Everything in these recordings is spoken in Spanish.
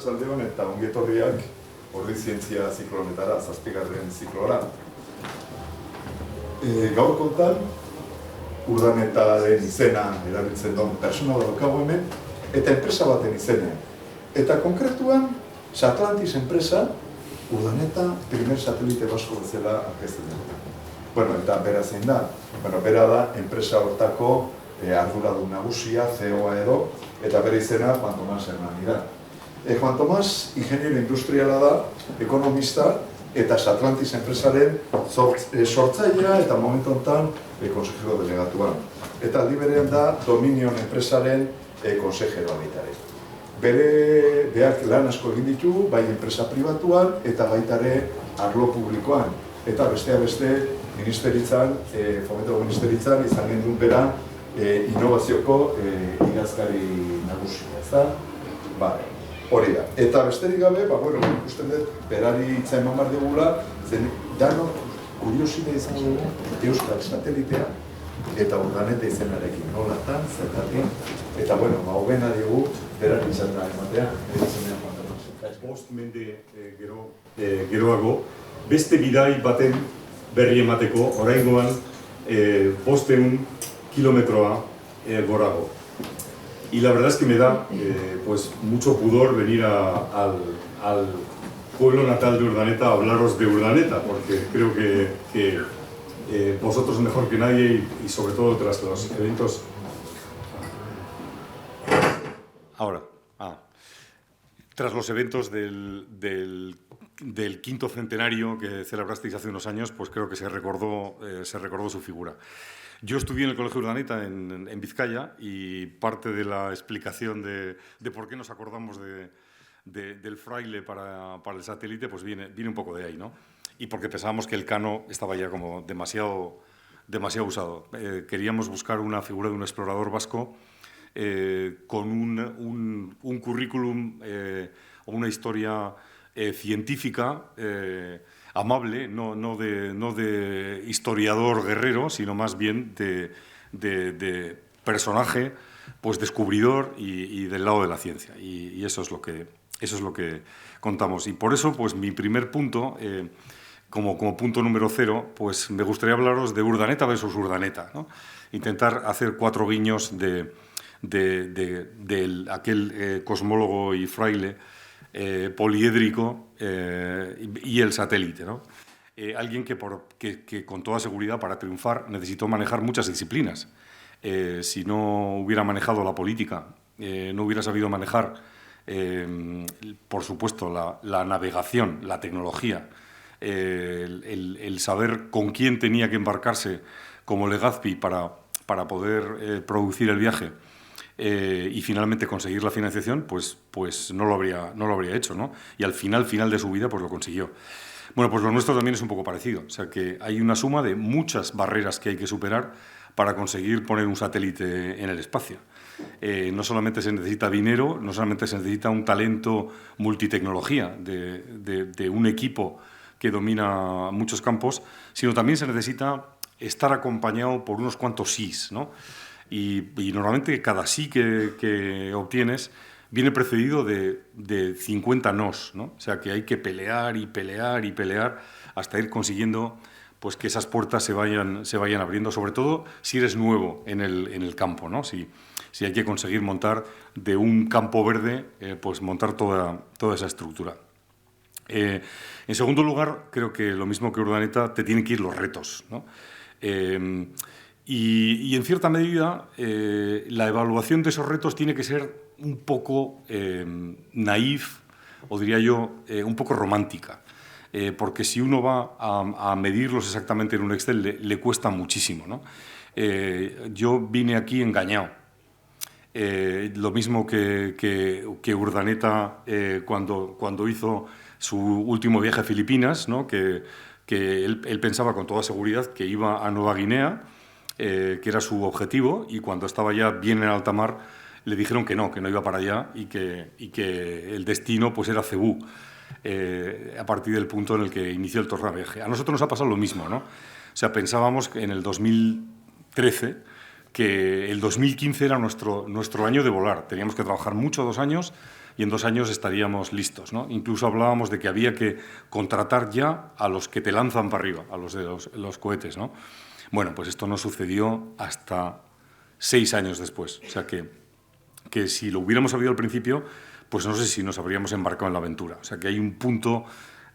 arratsaldeon eta ongietorriak ordi zientzia ziklo honetara, 7. ziklora. Gaur kontan, Urdanetaren izena erabiltzen duen persona daukagu hemen, eta enpresa baten izena. Eta konkretuan, Satlantis enpresa, Urdaneta primer satelite basko bezala aurkezten da. Bueno, eta bera zein da? Bueno, bera da enpresa hortako arduradun nagusia, CEO-a edo, eta bere izena Juan Tomás Hernani da. Juan Tomás, ingeniero industriala da, ekonomista, eta Satlantis enpresaren sortzailea eta momentu honetan konsejero delegatuan. Eta aldi berean da Dominion enpresaren konsejeroa baita ere. Berak lan asko egin ditu, bai enpresa pribatuan eta baita ere arlo publikoan. Eta besteak beste ministeritzan, fomentako ministeritzan izan gendun bera innovazioko idazkari nagusia, ez da? Hori da. Eta besterik gabe, ikusten dut, berari hitza eman behar digula, zen danok kuriosite izan dugu Euskal Satelitea eta Urdaneta izenarekin, nolatan, zergatik, eta hobena dugu berari izan da ematea, izenean Juan. 5 mende geroago, beste bidai baten berri emateko, oraingoan 500 kilometroa gorago. Y la verdad es que me da mucho pudor venir al pueblo natal de Urdaneta a hablaros de Urdaneta, porque creo que vosotros mejor que nadie y sobre todo tras los eventos... Tras los eventos del quinto centenario que celebrasteis hace unos años, pues creo que se recordó su figura. Yo estudié en el Colegio Urdaneta en Vizcaya y parte de la explicación de por qué nos acordamos del fraile para el satélite pues viene un poco de ahí, ¿no? Y porque pensábamos que el cano estaba ya como demasiado usado. Queríamos buscar una figura de un explorador vasco con un currículum o una historia científica amable, no de historiador guerrero, sino más bien de personaje pues descubridor y del lado de la ciencia. Y eso es lo que contamos. Y por eso, pues mi primer punto, como punto número 0, pues me gustaría hablaros de Urdaneta versus Urdaneta, ¿no? Intentar hacer 4 guiños de aquel cosmólogo y fraile poliédrico y el satélite, ¿no? Alguien que con toda seguridad para triunfar necesitó manejar muchas disciplinas. Si no hubiera manejado la política, no hubiera sabido manejar, por supuesto, la navegación, la tecnología, el saber con quién tenía que embarcarse como Legazpi para poder producir el viaje, y finalmente conseguir la financiación, pues no lo habría hecho, ¿no? Y al final de su vida pues lo consiguió. Bueno, pues lo nuestro también es un poco parecido. O sea, que hay una suma de muchas barreras que hay que superar para conseguir poner un satélite en el espacio. No solamente se necesita dinero, no solamente se necesita un talento multitecnología de un equipo que domina muchos campos, sino también se necesita estar acompañado por unos cuantos sís, ¿no? Y normalmente cada sí que obtienes viene precedido de 50 nos, ¿no? O sea, que hay que pelear y pelear y pelear hasta ir consiguiendo pues, que esas puertas se vayan abriendo, sobre todo si eres nuevo en el campo, ¿no? Si hay que conseguir montar de un campo verde, pues montar toda esa estructura. En segundo lugar, creo que lo mismo que Urdaneta, te tienen que ir los retos, ¿no? Y en cierta medida, la evaluación de esos retos tiene que ser un poco naif, o diría yo, un poco romántica. Porque si uno va a medirlos exactamente en un Excel, le cuesta muchísimo, ¿no? Yo vine aquí engañado. Lo mismo que Urdaneta cuando hizo su último viaje a Filipinas, ¿no? Que él pensaba con toda seguridad que iba a Nueva Guinea, que era su objetivo, y cuando estaba ya bien en alta mar le dijeron que no iba para allá y que el destino pues era Cebú, a partir del punto en el que inició el tornaviaje. A nosotros nos ha pasado lo mismo, ¿no? O sea, pensábamos que en el 2013 que el 2015 era nuestro año de volar. Teníamos que trabajar mucho 2 años y en 2 años estaríamos listos, ¿no? Incluso hablábamos de que había que contratar ya a los que te lanzan para arriba, a los de los cohetes, ¿no? Bueno, pues esto no sucedió hasta 6 años después. O sea que si lo hubiéramos sabido al principio, pues no sé si nos habríamos embarcado en la aventura. O sea que hay un punto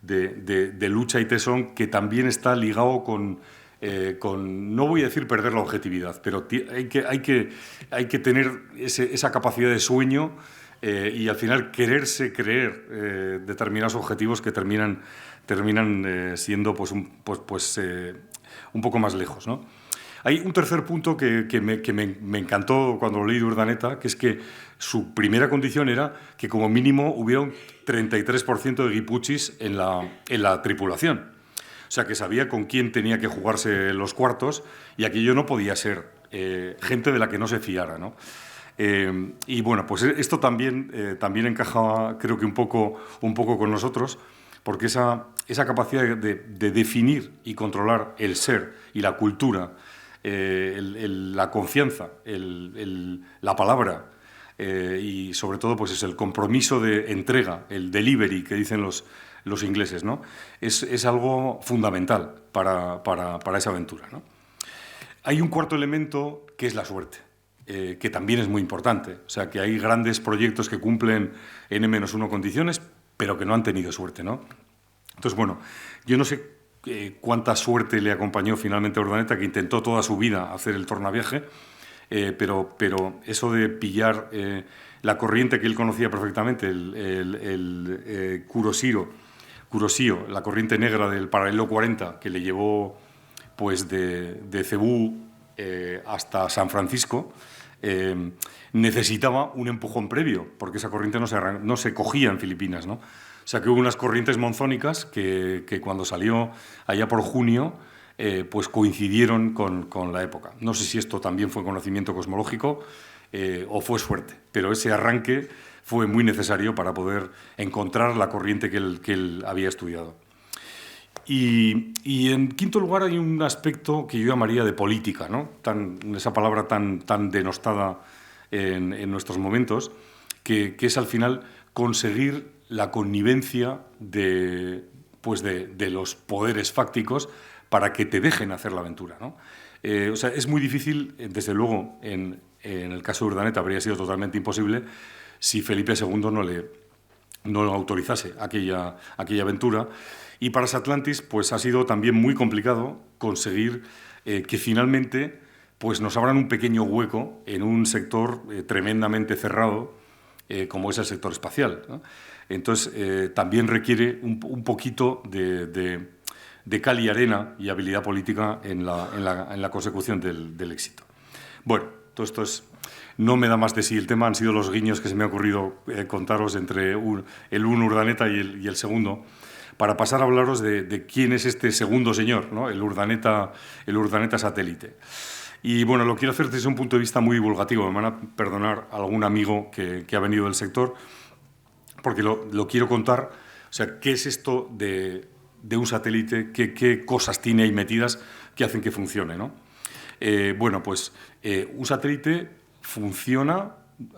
de lucha y tesón que también está ligado con, no voy a decir perder la objetividad, pero hay que tener esa capacidad de sueño y al final quererse creer determinados objetivos que terminan siendo pues un poco más lejos, ¿no? Hay un tercer punto que me encantó cuando lo leí de Urdaneta, que es que su primera condición era que como mínimo hubiera un 33% de guipuchis en la tripulación. O sea, que sabía con quién tenía que jugarse los cuartos y aquello no podía ser gente de la que no se fiara, ¿no? Y bueno, pues esto también encaja, creo que un poco con nosotros, porque esa capacidad de definir y controlar el ser y la cultura, la confianza, la palabra y sobre todo pues es el compromiso de entrega, el delivery que dicen los ingleses, ¿no? Es algo fundamental para esa aventura, ¿no? Hay un cuarto elemento que es la suerte, que también es muy importante. O sea, que hay grandes proyectos que cumplen N-1 condiciones, pero que no han tenido suerte, ¿no? Entonces, bueno, yo no sé cuánta suerte le acompañó finalmente a Urdaneta, que intentó toda su vida hacer el tornaviaje, pero eso de pillar la corriente que él conocía perfectamente, el Kuroshio, la corriente negra del paralelo 40, que le llevó pues de Cebú hasta San Francisco, necesitaba un empujón previo, porque esa corriente no se cogía en Filipinas, ¿no? O sea que hubo unas corrientes monzónicas que cuando salió allá por junio, pues coincidieron con la época. No sé si esto también fue conocimiento cosmológico o fue suerte, pero ese arranque fue muy necesario para poder encontrar la corriente que él había estudiado. Y en quinto lugar hay un aspecto que yo llamaría de política, ¿no? Esa palabra tan denostada en nuestros momentos, que es al final conseguir la connivencia de los poderes fácticos para que te dejen hacer la aventura, ¿no? O sea, es muy difícil, desde luego, en el caso de Urdaneta habría sido totalmente imposible si Felipe II no autorizase aquella aventura. Y para Satlantis pues ha sido también muy complicado conseguir que finalmente pues nos abran un pequeño hueco en un sector tremendamente cerrado como es el sector espacial, ¿no? Entonces también requiere un poquito de cal y arena y habilidad política en la consecución del éxito. Bueno, todo esto no me da más de sí el tema, han sido los guiños que se me ha ocurrido contaros entre el uno Urdaneta y el segundo, para pasar a hablaros de quién es este segundo señor, ¿no? el Urdaneta satélite. Y bueno, lo quiero hacer desde un punto de vista muy divulgativo. Me van a perdonar algún amigo que ha venido del sector, porque lo quiero contar. O sea, ¿qué es esto de un satélite? ¿Qué cosas tiene ahí metidas que hacen que funcione, ¿no? Bueno, pues un satélite funciona,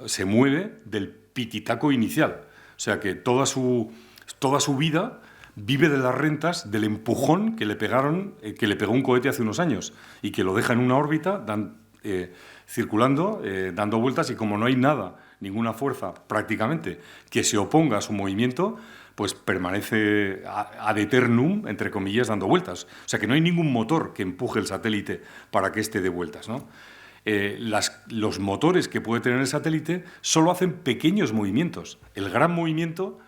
se mueve del pititaco inicial. O sea, que toda su vida vive de las rentas del empujón que le pegó un cohete hace unos años y que lo deja en una órbita circulando, dando vueltas, y como no hay nada, ninguna fuerza prácticamente que se oponga a su movimiento, pues permanece ad eternum, entre comillas, dando vueltas. O sea que no hay ningún motor que empuje el satélite para que éste dé vueltas, ¿no? Los motores que puede tener el satélite solo hacen pequeños movimientos. El gran movimiento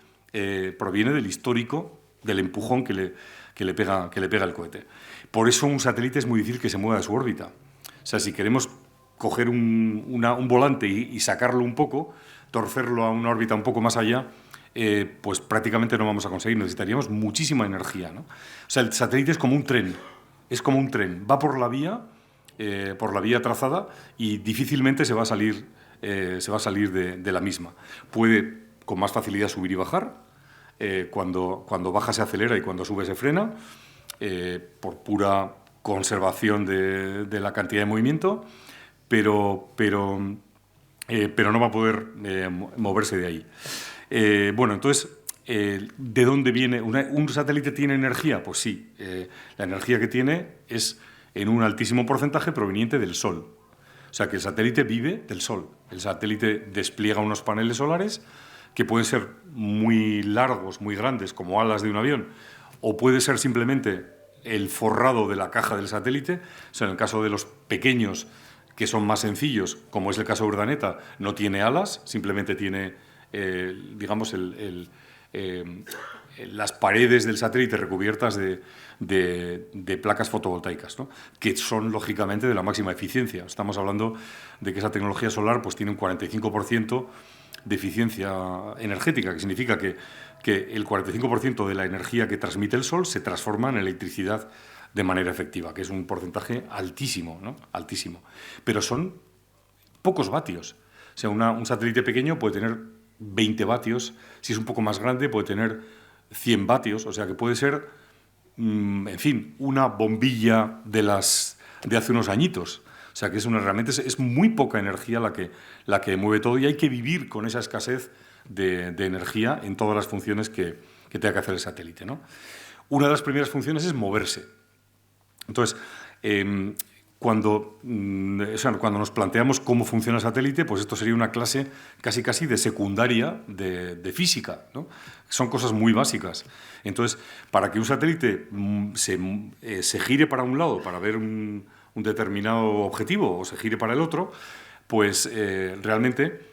proviene del histórico, del empujón que le pega el cohete. Por eso un satélite es muy difícil que se mueva de su órbita. O sea, si queremos coger un volante y sacarlo un poco, torcerlo a una órbita un poco más allá, pues prácticamente no vamos a conseguir. Necesitaríamos muchísima energía, ¿no? O sea, el satélite es como un tren. Va por la vía trazada y difícilmente se va a salir de la misma. Puede con más facilidad subir y bajar. Cuando baja se acelera y cuando sube se frena, por pura conservación de la cantidad de movimiento, pero no va a poder moverse de ahí. Bueno, entonces, ¿de dónde viene? ¿Un satélite tiene energía? Pues sí, la energía que tiene es en un altísimo porcentaje proveniente del Sol. O sea, que el satélite vive del Sol. El satélite despliega unos paneles solares que pueden ser muy largos, muy grandes, como alas de un avión, o puede ser simplemente el forrado de la caja del satélite. O sea, en el caso de los pequeños, que son más sencillos, como es el caso de Urdaneta, no tiene alas, simplemente tiene, digamos, las paredes del satélite recubiertas de placas fotovoltaicas, ¿no? Que son, lógicamente, de la máxima eficiencia. Estamos hablando de que esa tecnología solar pues, tiene un 45% de eficiencia energética, que significa que el 45% de la energía que transmite el Sol se transforma en electricidad de manera efectiva, que es un porcentaje altísimo, ¿no? Altísimo. Pero son pocos vatios. O sea, un satélite pequeño puede tener 20 vatios, si es un poco más grande puede tener 100 vatios, o sea que puede ser, en fin, una bombilla de hace unos añitos. O sea que realmente es muy poca energía la que mueve todo, y hay que vivir con esa escasez de energía en todas las funciones que tenga que hacer el satélite, ¿no? Una de las primeras funciones es moverse. Entonces, cuando nos planteamos cómo funciona el satélite, pues esto sería una clase casi de secundaria de física, ¿no? Son cosas muy básicas. Entonces, para que un satélite se gire para un lado, para ver un determinado objetivo, o se gire para el otro, pues realmente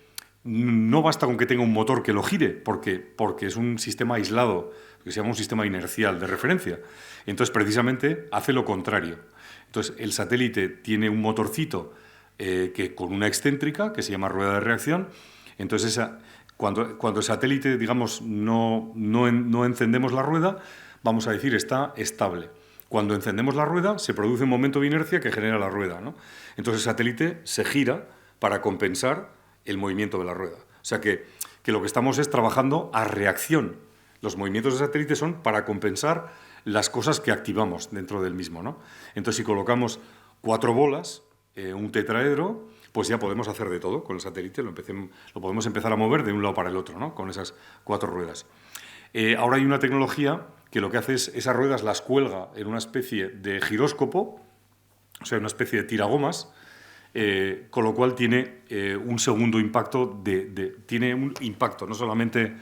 no basta con que tenga un motor que lo gire, porque es un sistema aislado, que se llama un sistema inercial de referencia. Entonces, precisamente, hace lo contrario. Entonces, el satélite tiene un motorcito con una excéntrica, que se llama rueda de reacción. Entonces, cuando el satélite, digamos, no encendemos la rueda, vamos a decir, está estable. Cuando encendemos la rueda, se produce un momento de inercia que genera la rueda, ¿no? Entonces, el satélite se gira para compensar el movimiento de la rueda. O sea que lo que estamos es trabajando a reacción. Los movimientos del satélite son para compensar las cosas que activamos dentro del mismo, ¿no? Entonces, si colocamos 4 bolas, un tetraedro, pues ya podemos hacer de todo con el satélite, lo podemos empezar a mover de un lado para el otro, ¿no? Con esas 4 ruedas. Ahora hay una tecnología que lo que hace es esas ruedas las cuelga en una especie de giróscopo, o sea, una especie de tiragomas, con lo cual tiene un segundo impacto, tiene un impacto, no solamente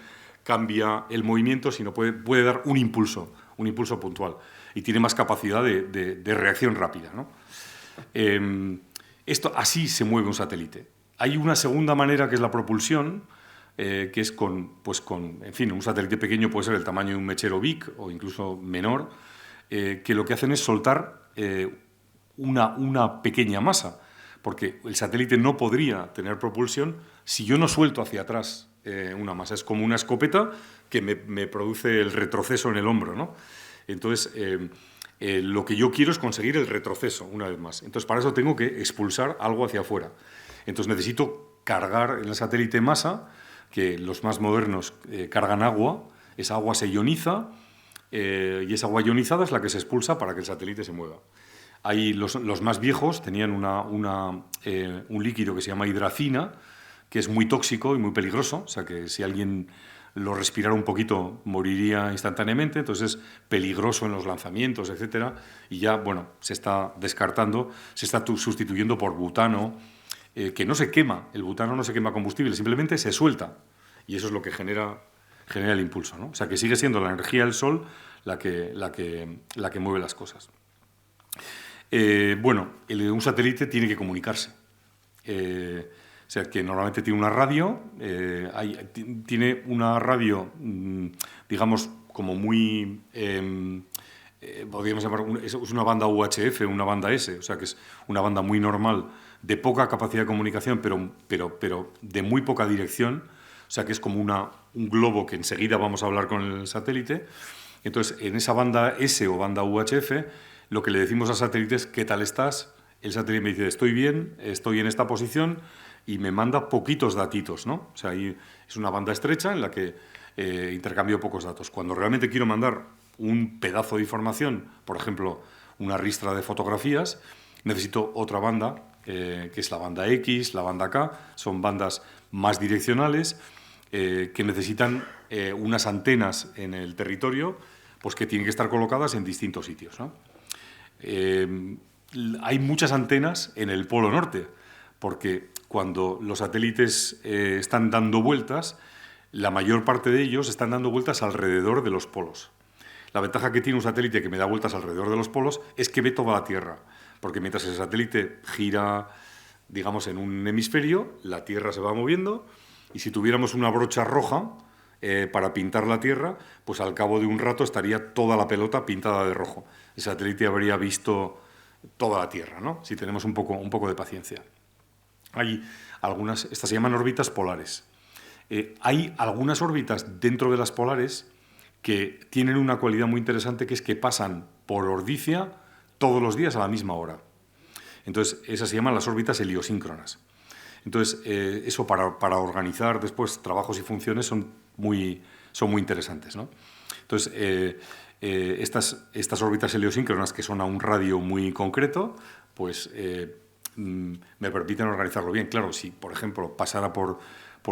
cambia el movimiento, sino puede dar un impulso puntual, y tiene más capacidad de reacción rápida, ¿no? Así se mueve un satélite. Hay una segunda manera, que es la propulsión, que es en fin, un satélite pequeño puede ser el tamaño de un mechero Bic o incluso menor, que lo que hacen es soltar una pequeña masa, porque el satélite no podría tener propulsión si yo no suelto hacia atrás una masa. Es como una escopeta que me produce el retroceso en el hombro, ¿no? Entonces, lo que yo quiero es conseguir el retroceso, una vez más. Entonces, para eso tengo que expulsar algo hacia afuera. Entonces, necesito cargar en el satélite masa, que los más modernos cargan agua. Esa agua se ioniza, y esa agua ionizada es la que se expulsa para que el satélite se mueva. Los más viejos tenían un líquido que se llama hidracina, que es muy tóxico y muy peligroso, o sea que si alguien lo respirara un poquito moriría instantáneamente, entonces es peligroso en los lanzamientos, etcétera, y ya, bueno, se está descartando, se está sustituyendo por butano, que no se quema, el butano no se quema combustible, simplemente se suelta, y eso es lo que genera el impulso, ¿no? O sea que sigue siendo la energía del Sol la que mueve las cosas. Un satélite tiene que comunicarse. O sea, que normalmente tiene una radio, tiene una radio, digamos, como muy, podríamos llamar, es una banda UHF, una banda S, o sea, que es una banda muy normal, de poca capacidad de comunicación, pero de muy poca dirección, o sea, que es como un globo que enseguida vamos a hablar con el satélite. Entonces, en esa banda S o banda UHF, lo que le decimos al satélite es ¿qué tal estás? El satélite me dice estoy bien, estoy en esta posición, y me manda poquitos datitos, ¿no? O sea, ahí es una banda estrecha en la que intercambio pocos datos. Cuando realmente quiero mandar un pedazo de información, por ejemplo, una ristra de fotografías, necesito otra banda, que es la banda X, la banda K, son bandas más direccionales, que necesitan unas antenas en el territorio, pues que tienen que estar colocadas en distintos sitios, ¿no? Hay muchas antenas en el Polo Norte, porque cuando los satélites están dando vueltas, la mayor parte de ellos están dando vueltas alrededor de los polos. La ventaja que tiene un satélite que me da vueltas alrededor de los polos es que ve toda la Tierra, porque mientras el satélite gira, digamos, en un hemisferio, la Tierra se va moviendo, y si tuviéramos una brocha roja para pintar la Tierra, pues al cabo de un rato estaría toda la pelota pintada de rojo. El satélite habría visto toda la Tierra, ¿no? Si tenemos un poco de paciencia. Hay algunas, estas se llaman órbitas polares. Hay algunas órbitas dentro de las polares que tienen una cualidad muy interesante, que es que pasan por ordicia todos los días a la misma hora. Entonces, esas se llaman las órbitas heliosíncronas. Entonces, eso para organizar después trabajos y funciones son muy interesantes, ¿no? Entonces, estas órbitas heliosíncronas, que son a un radio muy concreto, pues me permiten organizarlo bien. Claro, si, por ejemplo, pasara por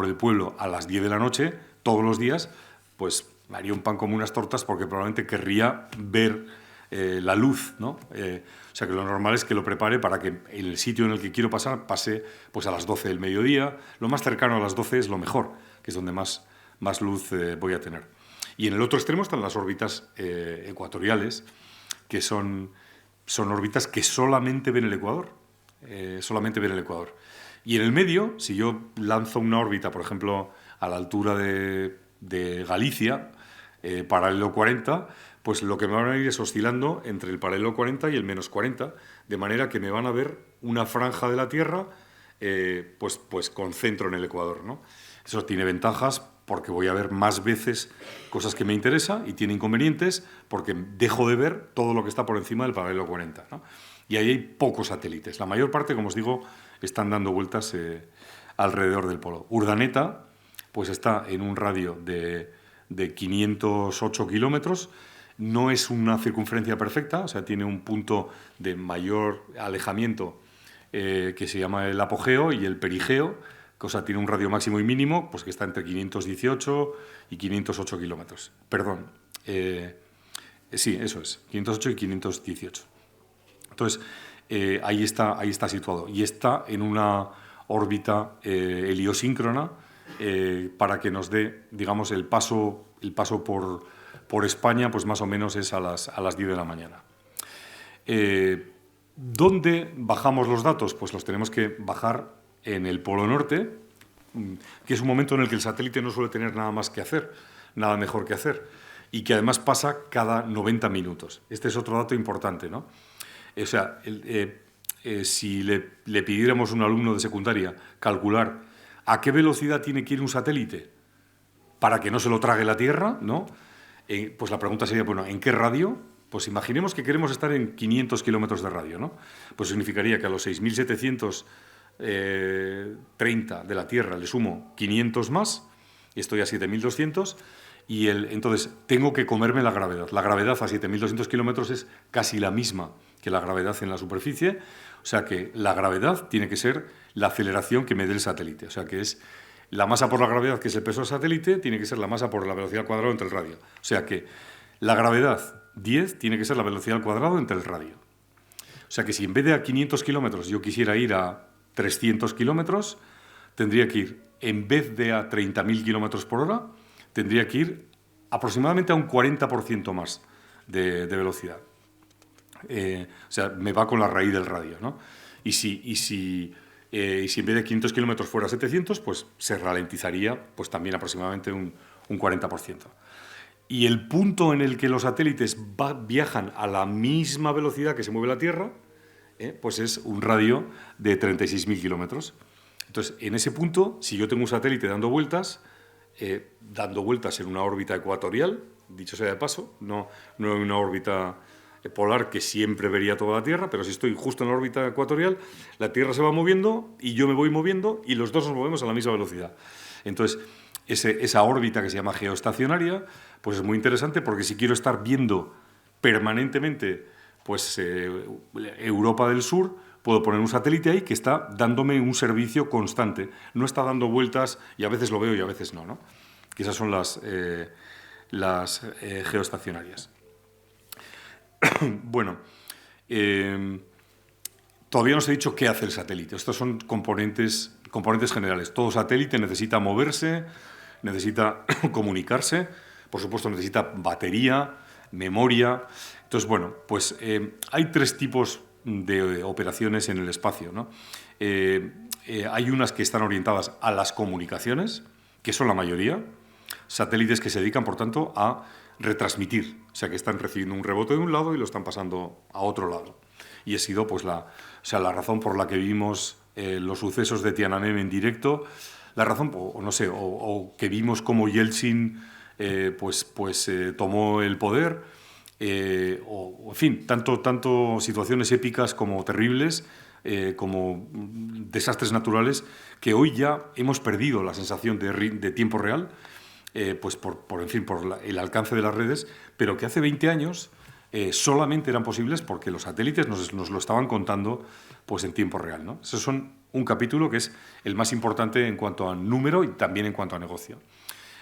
el pueblo a las 10 de la noche, todos los días, pues me haría un pan como unas tortas, porque probablemente querría ver la luz, ¿no? O sea, que lo normal es que lo prepare para que en el sitio en el que quiero pasar pase pues a las 12 del mediodía. Lo más cercano a las 12 es lo mejor, que es donde más luz voy a tener. Y en el otro extremo están las órbitas ecuatoriales, que son órbitas que solamente ven el Ecuador. Solamente ven el Ecuador. Y en el medio, si yo lanzo una órbita, por ejemplo, a la altura de Galicia, paralelo 40, pues lo que me van a ir es oscilando entre el paralelo 40 y el menos 40, de manera que me van a ver una franja de la Tierra pues con centro en el Ecuador, ¿no? Eso tiene ventajas porque voy a ver más veces cosas que me interesan, y tiene inconvenientes porque dejo de ver todo lo que está por encima del paralelo 40, ¿no? Y ahí hay pocos satélites. La mayor parte, como os digo, están dando vueltas alrededor del polo. Urdaneta pues está en un radio de 508 kilómetros. No es una circunferencia perfecta, o sea, tiene un punto de mayor alejamiento que se llama el apogeo y el perigeo, que, o sea, tiene un radio máximo y mínimo pues que está entre 518 y 508 kilómetros. Perdón, sí, eso es, 508 y 518. Entonces, ahí está situado, y está en una órbita heliosíncrona para que nos dé, digamos, el paso por España, pues más o menos es a las 10 de la mañana. ¿Dónde bajamos los datos? Pues los tenemos que bajar en el Polo Norte, que es un momento en el que el satélite no suele tener nada más que hacer, nada mejor que hacer, y que además pasa cada 90 minutos. Este es otro dato importante, ¿no? O sea, si le pidiéramos a un alumno de secundaria calcular a qué velocidad tiene que ir un satélite para que no se lo trague la Tierra, ¿no? Pues la pregunta sería, bueno, ¿en qué radio? Pues imaginemos que queremos estar en 500 kilómetros de radio, ¿no? Pues significaría que a los 6.730 de la Tierra le sumo 500 más, y estoy a 7.200, y entonces tengo que comerme la gravedad. La gravedad a 7.200 kilómetros es casi la misma que la gravedad en la superficie, o sea que la gravedad tiene que ser la aceleración que me dé el satélite, o sea que es la masa por la gravedad, que es el peso del satélite, tiene que ser la masa por la velocidad al cuadrado entre el radio. O sea que la gravedad 10 tiene que ser la velocidad al cuadrado entre el radio. O sea que si en vez de a 500 kilómetros yo quisiera ir a 300 kilómetros, tendría que ir, en vez de a 30.000 kilómetros por hora, tendría que ir aproximadamente a un 40% más de velocidad. O sea, me va con la raíz del radio, ¿no? Y si en vez de 500 kilómetros fuera 700, pues se ralentizaría pues también aproximadamente un 40%. Y el punto en el que los satélites viajan a la misma velocidad que se mueve la Tierra, pues es un radio de 36.000 kilómetros. Entonces, en ese punto, si yo tengo un satélite dando vueltas en una órbita ecuatorial, dicho sea de paso, no en una órbita polar que siempre vería toda la Tierra, pero si estoy justo en la órbita ecuatorial, la Tierra se va moviendo y yo me voy moviendo y los dos nos movemos a la misma velocidad. Entonces, esa órbita que se llama geoestacionaria, pues es muy interesante, porque si quiero estar viendo permanentemente pues, Europa del Sur, puedo poner un satélite ahí que está dándome un servicio constante. No está dando vueltas y a veces lo veo y a veces no, ¿no? Que esas son las geoestacionarias. Bueno, todavía no os he dicho qué hace el satélite. Estos son componentes generales. Todo satélite necesita moverse, necesita comunicarse, por supuesto necesita batería, memoria. Entonces, bueno, pues hay 3 tipos de operaciones en el espacio, ¿no? Hay unas que están orientadas a las comunicaciones, que son la mayoría, satélites que se dedican, por tanto, a retransmitir, o sea, que están recibiendo un rebote de un lado y lo están pasando a otro lado. Y ha sido pues la razón por la que vimos los sucesos de Tiananmen en directo, la razón, o que vimos cómo Yeltsin tomó el poder, en fin, tanto situaciones épicas como terribles, como desastres naturales, que hoy ya hemos perdido la sensación de tiempo real, pues por el alcance de las redes, pero que hace 20 años solamente eran posibles porque los satélites nos lo estaban contando pues en tiempo real, ¿no? Esos son un capítulo que es el más importante en cuanto a número y también en cuanto a negocio.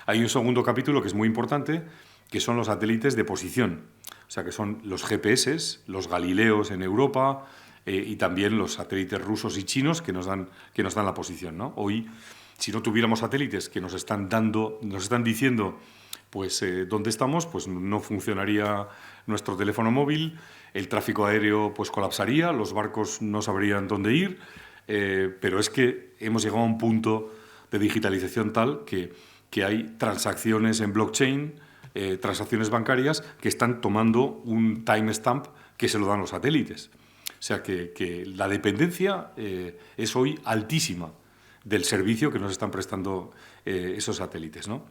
Hay un segundo capítulo que es muy importante, que son los satélites de posición, o sea, que son los GPS, los Galileos en Europa y también los satélites rusos y chinos que nos dan la posición, ¿no? Hoy, si no tuviéramos satélites que nos están diciendo pues dónde estamos, pues no funcionaría nuestro teléfono móvil, el tráfico aéreo pues colapsaría, los barcos no sabrían dónde ir, pero es que hemos llegado a un punto de digitalización tal que hay transacciones en blockchain, transacciones bancarias que están tomando un timestamp que se lo dan los satélites. O sea que la dependencia es hoy altísima del servicio que nos están prestando esos satélites, ¿no?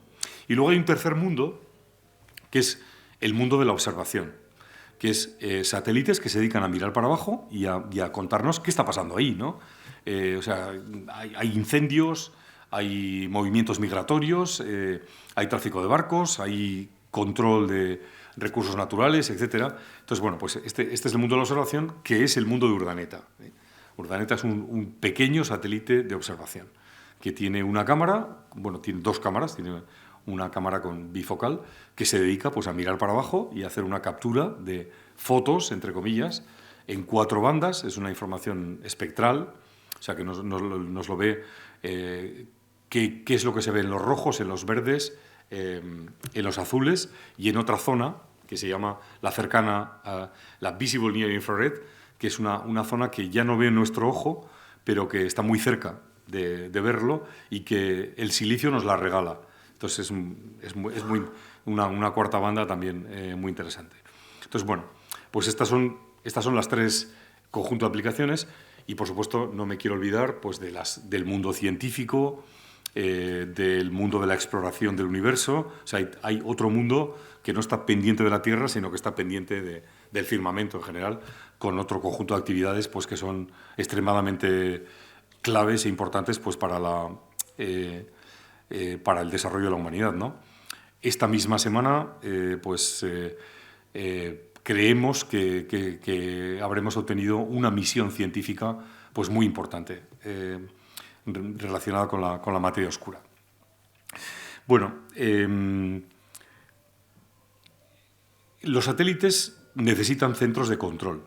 Y luego hay un tercer mundo, que es el mundo de la observación, que es satélites que se dedican a mirar para abajo y a contarnos qué está pasando ahí, ¿no? O sea, hay incendios, hay movimientos migratorios, hay tráfico de barcos, hay control de recursos naturales, etcétera. Entonces, bueno, pues este es el mundo de la observación, que es el mundo de Urdaneta. Urdaneta es un pequeño satélite de observación que tiene una cámara, bueno, tiene 2 cámaras, tiene una cámara con bifocal que se dedica pues a mirar para abajo y a hacer una captura de fotos, entre comillas, en 4 bandas. Es una información espectral, o sea que nos lo ve qué es lo que se ve en los rojos, en los verdes, en los azules, y en otra zona que se llama la cercana a la Visible Near Infrared, que es una zona que ya no ve nuestro ojo, pero que está muy cerca de verlo y que el silicio nos la regala. Entonces es una cuarta banda también muy interesante. Entonces, bueno, pues estas son las 3 conjuntos de aplicaciones y, por supuesto, no me quiero olvidar pues, del mundo científico, del mundo de la exploración del universo. O sea, hay otro mundo que no está pendiente de la Tierra, sino que está pendiente del firmamento en general, con otro conjunto de actividades pues, que son extremadamente claves e importantes pues, para el desarrollo de la humanidad, ¿no? Esta misma semana creemos que habremos obtenido una misión científica pues, muy importante relacionada con la materia oscura. Bueno, los satélites necesitan centros de control.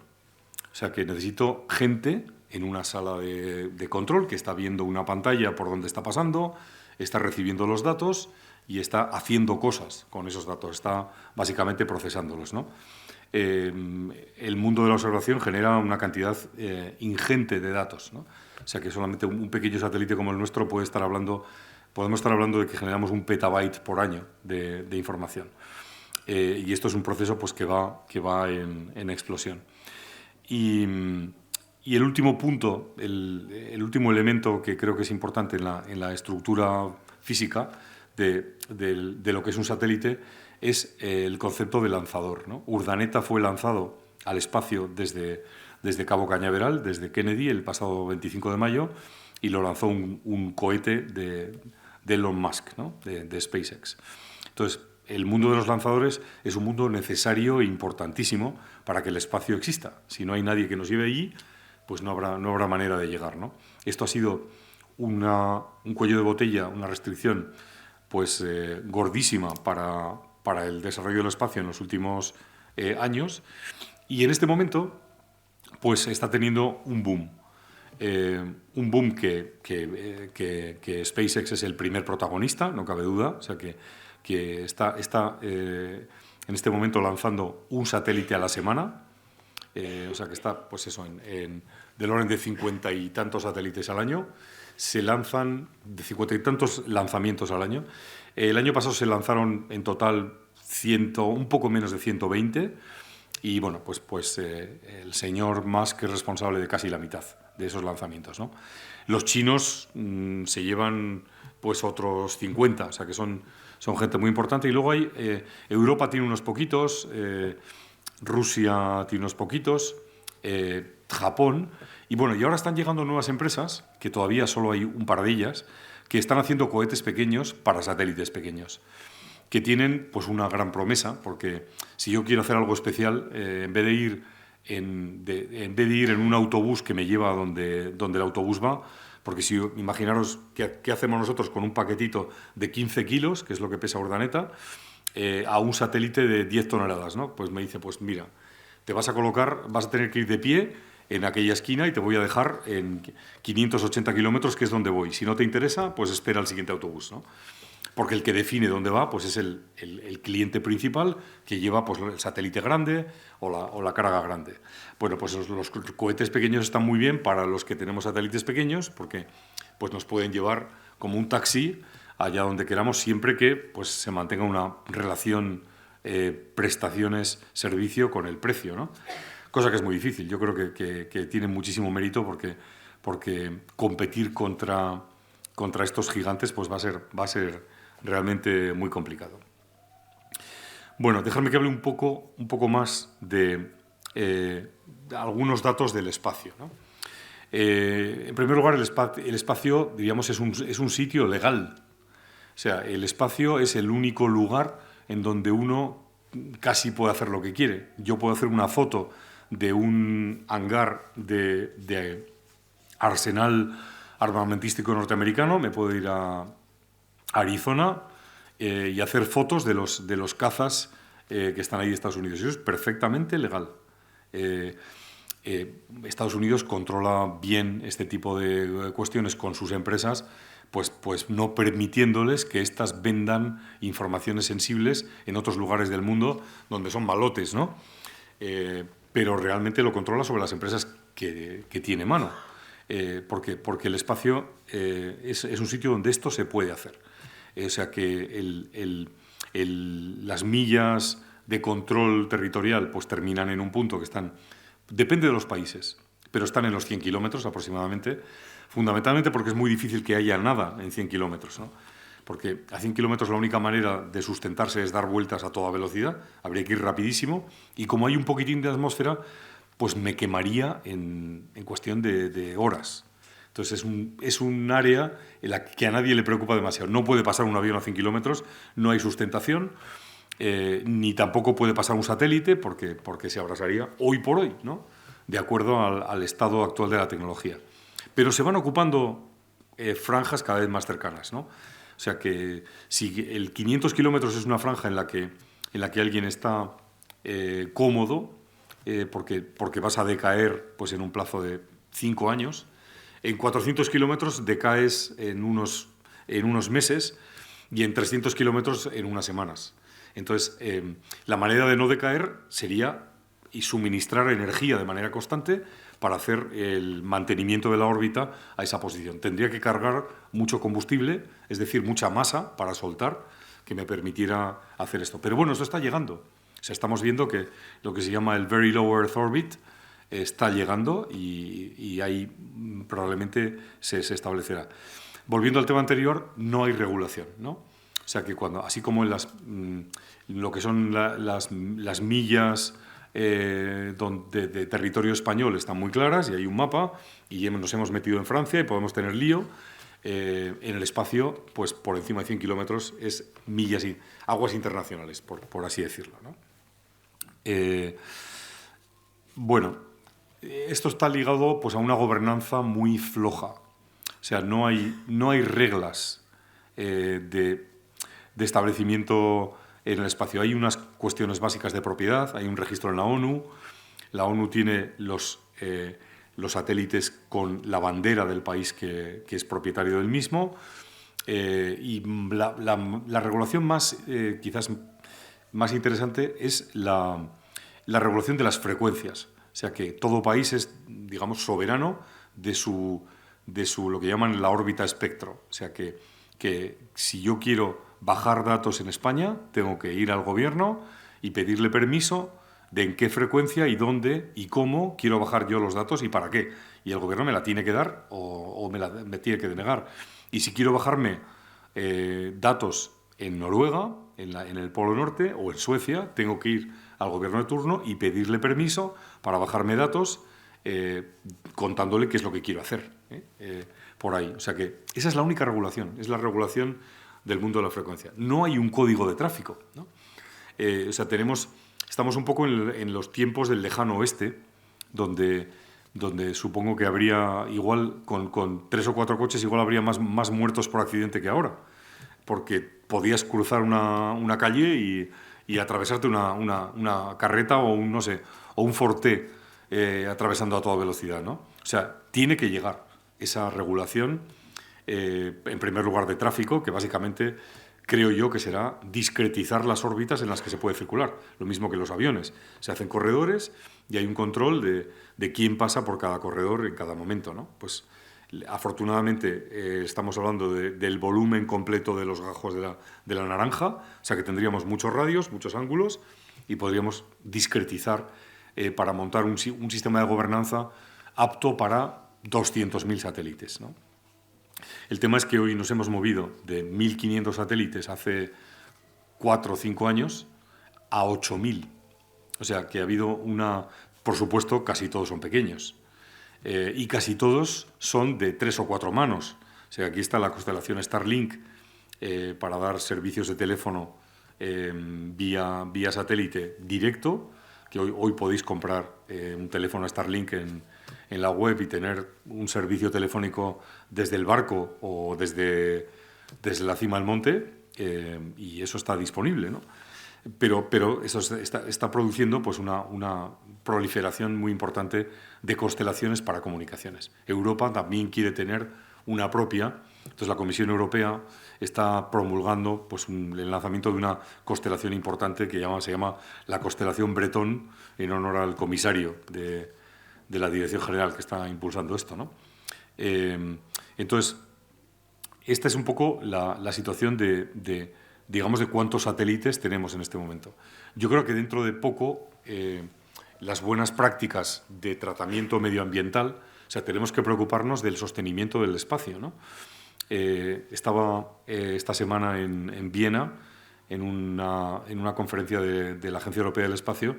O sea que necesito gente en una sala de control que está viendo una pantalla por donde está pasando, está recibiendo los datos y está haciendo cosas con esos datos, está básicamente procesándolos, ¿no? El mundo de la observación genera una cantidad ingente de datos, ¿no? O sea que solamente un pequeño satélite como el nuestro podemos estar hablando de que generamos 1 petabyte por año de información. Y esto es un proceso pues, que va en explosión. Y el último punto, el último elemento que creo que es importante en la estructura física de lo que es un satélite es el concepto de lanzador, ¿no? Urdaneta fue lanzado al espacio desde Cabo Cañaveral, desde Kennedy, el pasado 25 de mayo, y lo lanzó un cohete de Elon Musk, ¿no? de SpaceX. Entonces, el mundo de los lanzadores es un mundo necesario e importantísimo para que el espacio exista. Si no hay nadie que nos lleve allí, pues no habrá manera de llegar, ¿no? Esto ha sido un cuello de botella, una restricción pues gordísima para el desarrollo del espacio en los últimos años, y en este momento pues está teniendo un boom. Un boom que SpaceX es el primer protagonista, no cabe duda, o sea que está en este momento lanzando un satélite a la semana, o sea que está pues eso, del orden de 50 y tantos satélites al año. Se lanzan de 50 y tantos lanzamientos al año. El año pasado se lanzaron en total un poco menos de 120, y bueno, pues el señor Musk es responsable de casi la mitad de esos lanzamientos, ¿no? Los chinos se llevan pues otros 50, o sea que son gente muy importante, y luego hay Europa tiene unos poquitos, Rusia tiene unos poquitos, Japón, y bueno, y ahora están llegando nuevas empresas, que todavía solo hay un par de ellas, que están haciendo cohetes pequeños para satélites pequeños, que tienen pues una gran promesa, porque si yo quiero hacer algo especial, en vez de ir en un autobús que me lleva donde el autobús va, porque si imaginaros qué hacemos nosotros con un paquetito de 15 kilos, que es lo que pesa Urdaneta, a un satélite de 10 toneladas, ¿no? Pues me dice, pues mira, te vas a tener que ir de pie en aquella esquina y te voy a dejar en 580 kilómetros, que es donde voy. Si no te interesa, pues espera el siguiente autobús, ¿no? Porque el que define dónde va pues es el cliente principal, que lleva pues el satélite grande o la carga grande. Bueno, pues los cohetes pequeños están muy bien para los que tenemos satélites pequeños, porque pues nos pueden llevar como un taxi allá donde queramos, siempre que pues se mantenga una relación prestaciones-servicio con el precio, ¿no? Cosa que es muy difícil. Yo creo que tiene muchísimo mérito, porque competir contra estos gigantes pues va a ser realmente muy complicado. Bueno, dejadme que hable un poco más de algunos datos del espacio, ¿no? En primer lugar, el espacio, diríamos, es un sitio legal. O sea, el espacio es el único lugar en donde uno casi puede hacer lo que quiere. Yo puedo hacer una foto de un hangar de arsenal armamentístico norteamericano, me puedo ir a Arizona y hacer fotos de los cazas que están ahí de Estados Unidos. Eso es perfectamente legal. Estados Unidos controla bien este tipo de cuestiones con sus empresas, pues no permitiéndoles que éstas vendan informaciones sensibles en otros lugares del mundo donde son malotes, ¿no? Pero realmente lo controla sobre las empresas que tiene mano. Porque el espacio es un sitio donde esto se puede hacer. O sea que las millas de control territorial pues terminan en un punto que depende de los países, pero están en los 100 kilómetros aproximadamente, fundamentalmente porque es muy difícil que haya nada en 100 kilómetros, ¿no? Porque a 100 kilómetros la única manera de sustentarse es dar vueltas a toda velocidad, habría que ir rapidísimo, y como hay un poquitín de atmósfera, pues me quemaría en cuestión de horas. Entonces es un área en la que a nadie le preocupa demasiado. No puede pasar un avión a 100 kilómetros, no hay sustentación, ni tampoco puede pasar un satélite porque se abrasaría hoy por hoy, ¿no? De acuerdo al estado actual de la tecnología. Pero se van ocupando franjas cada vez más cercanas, ¿no? O sea que si el 500 kilómetros es una franja en la que alguien está cómodo, porque vas a decaer pues, en un plazo de 5 años, en 400 kilómetros decaes en unos meses y en 300 kilómetros en unas semanas. Entonces, la manera de no decaer sería suministrar energía de manera constante para hacer el mantenimiento de la órbita a esa posición. Tendría que cargar mucho combustible, es decir, mucha masa para soltar, que me permitiera hacer esto. Pero bueno, esto está llegando. O sea, estamos viendo que lo que se llama el Very Low Earth Orbit está llegando y ahí probablemente se establecerá. Volviendo al tema anterior, no hay regulación, ¿no? O sea que así como en lo que son las millas de territorio español están muy claras y hay un mapa y nos hemos metido en Francia y podemos tener lío, en el espacio, pues por encima de 100 kilómetros es millas y aguas internacionales, por así decirlo, ¿no? Bueno, esto está ligado pues, a una gobernanza muy floja. O sea, no hay reglas de establecimiento en el espacio. Hay unas cuestiones básicas de propiedad, hay un registro en la ONU. La ONU tiene los satélites con la bandera del país que es propietario del mismo. Y la regulación quizás más interesante es la regulación de las frecuencias. O sea, que todo país es, digamos, soberano de lo que llaman la órbita espectro. O sea, que si yo quiero bajar datos en España, tengo que ir al gobierno y pedirle permiso de en qué frecuencia y dónde y cómo quiero bajar yo los datos y para qué. Y el gobierno me la tiene que dar o me tiene que denegar. Y si quiero bajarme datos en Noruega, en el Polo Norte o en Suecia, tengo que ir al gobierno de turno y pedirle permiso para bajarme datos contándole qué es lo que quiero hacer por ahí. O sea que esa es la única regulación, es la regulación del mundo de la frecuencia. No hay un código de tráfico, ¿no? O sea, estamos un poco en los tiempos del lejano oeste, donde supongo que habría igual, con 3 o 4 coches, igual habría más muertos por accidente que ahora, porque podías cruzar una calle y atravesarte una carreta o un Forte atravesando a toda velocidad, ¿no? O sea, tiene que llegar esa regulación, en primer lugar de tráfico, que básicamente creo yo que será discretizar las órbitas en las que se puede circular, lo mismo que los aviones. Se hacen corredores y hay un control de quién pasa por cada corredor en cada momento, ¿no? Pues afortunadamente estamos hablando del volumen completo de los gajos de la naranja, o sea que tendríamos muchos radios, muchos ángulos y podríamos discretizar para montar un sistema de gobernanza apto para 200.000 satélites, ¿no? El tema es que hoy nos hemos movido de 1.500 satélites hace 4 o 5 años a 8.000. O sea, que ha habido por supuesto, casi todos son pequeños. Y casi todos son de 3 o 4 manos. O sea, aquí está la constelación Starlink para dar servicios de teléfono vía satélite directo, que hoy podéis comprar un teléfono Starlink en la web y tener un servicio telefónico desde el barco o desde la cima del monte, y eso está disponible, ¿no? Pero eso está produciendo pues una proliferación muy importante de constelaciones para comunicaciones. Europa también quiere tener una propia, entonces la Comisión Europea está promulgando pues, el lanzamiento de una constelación importante que se llama la constelación Bretón, en honor al comisario de la Dirección General que está impulsando esto, ¿no? Entonces, esta es un poco la situación digamos, de cuántos satélites tenemos en este momento. Yo creo que dentro de poco las buenas prácticas de tratamiento medioambiental, o sea, tenemos que preocuparnos del sostenimiento del espacio, ¿no? Estaba esta semana en Viena en una conferencia de la Agencia Europea del Espacio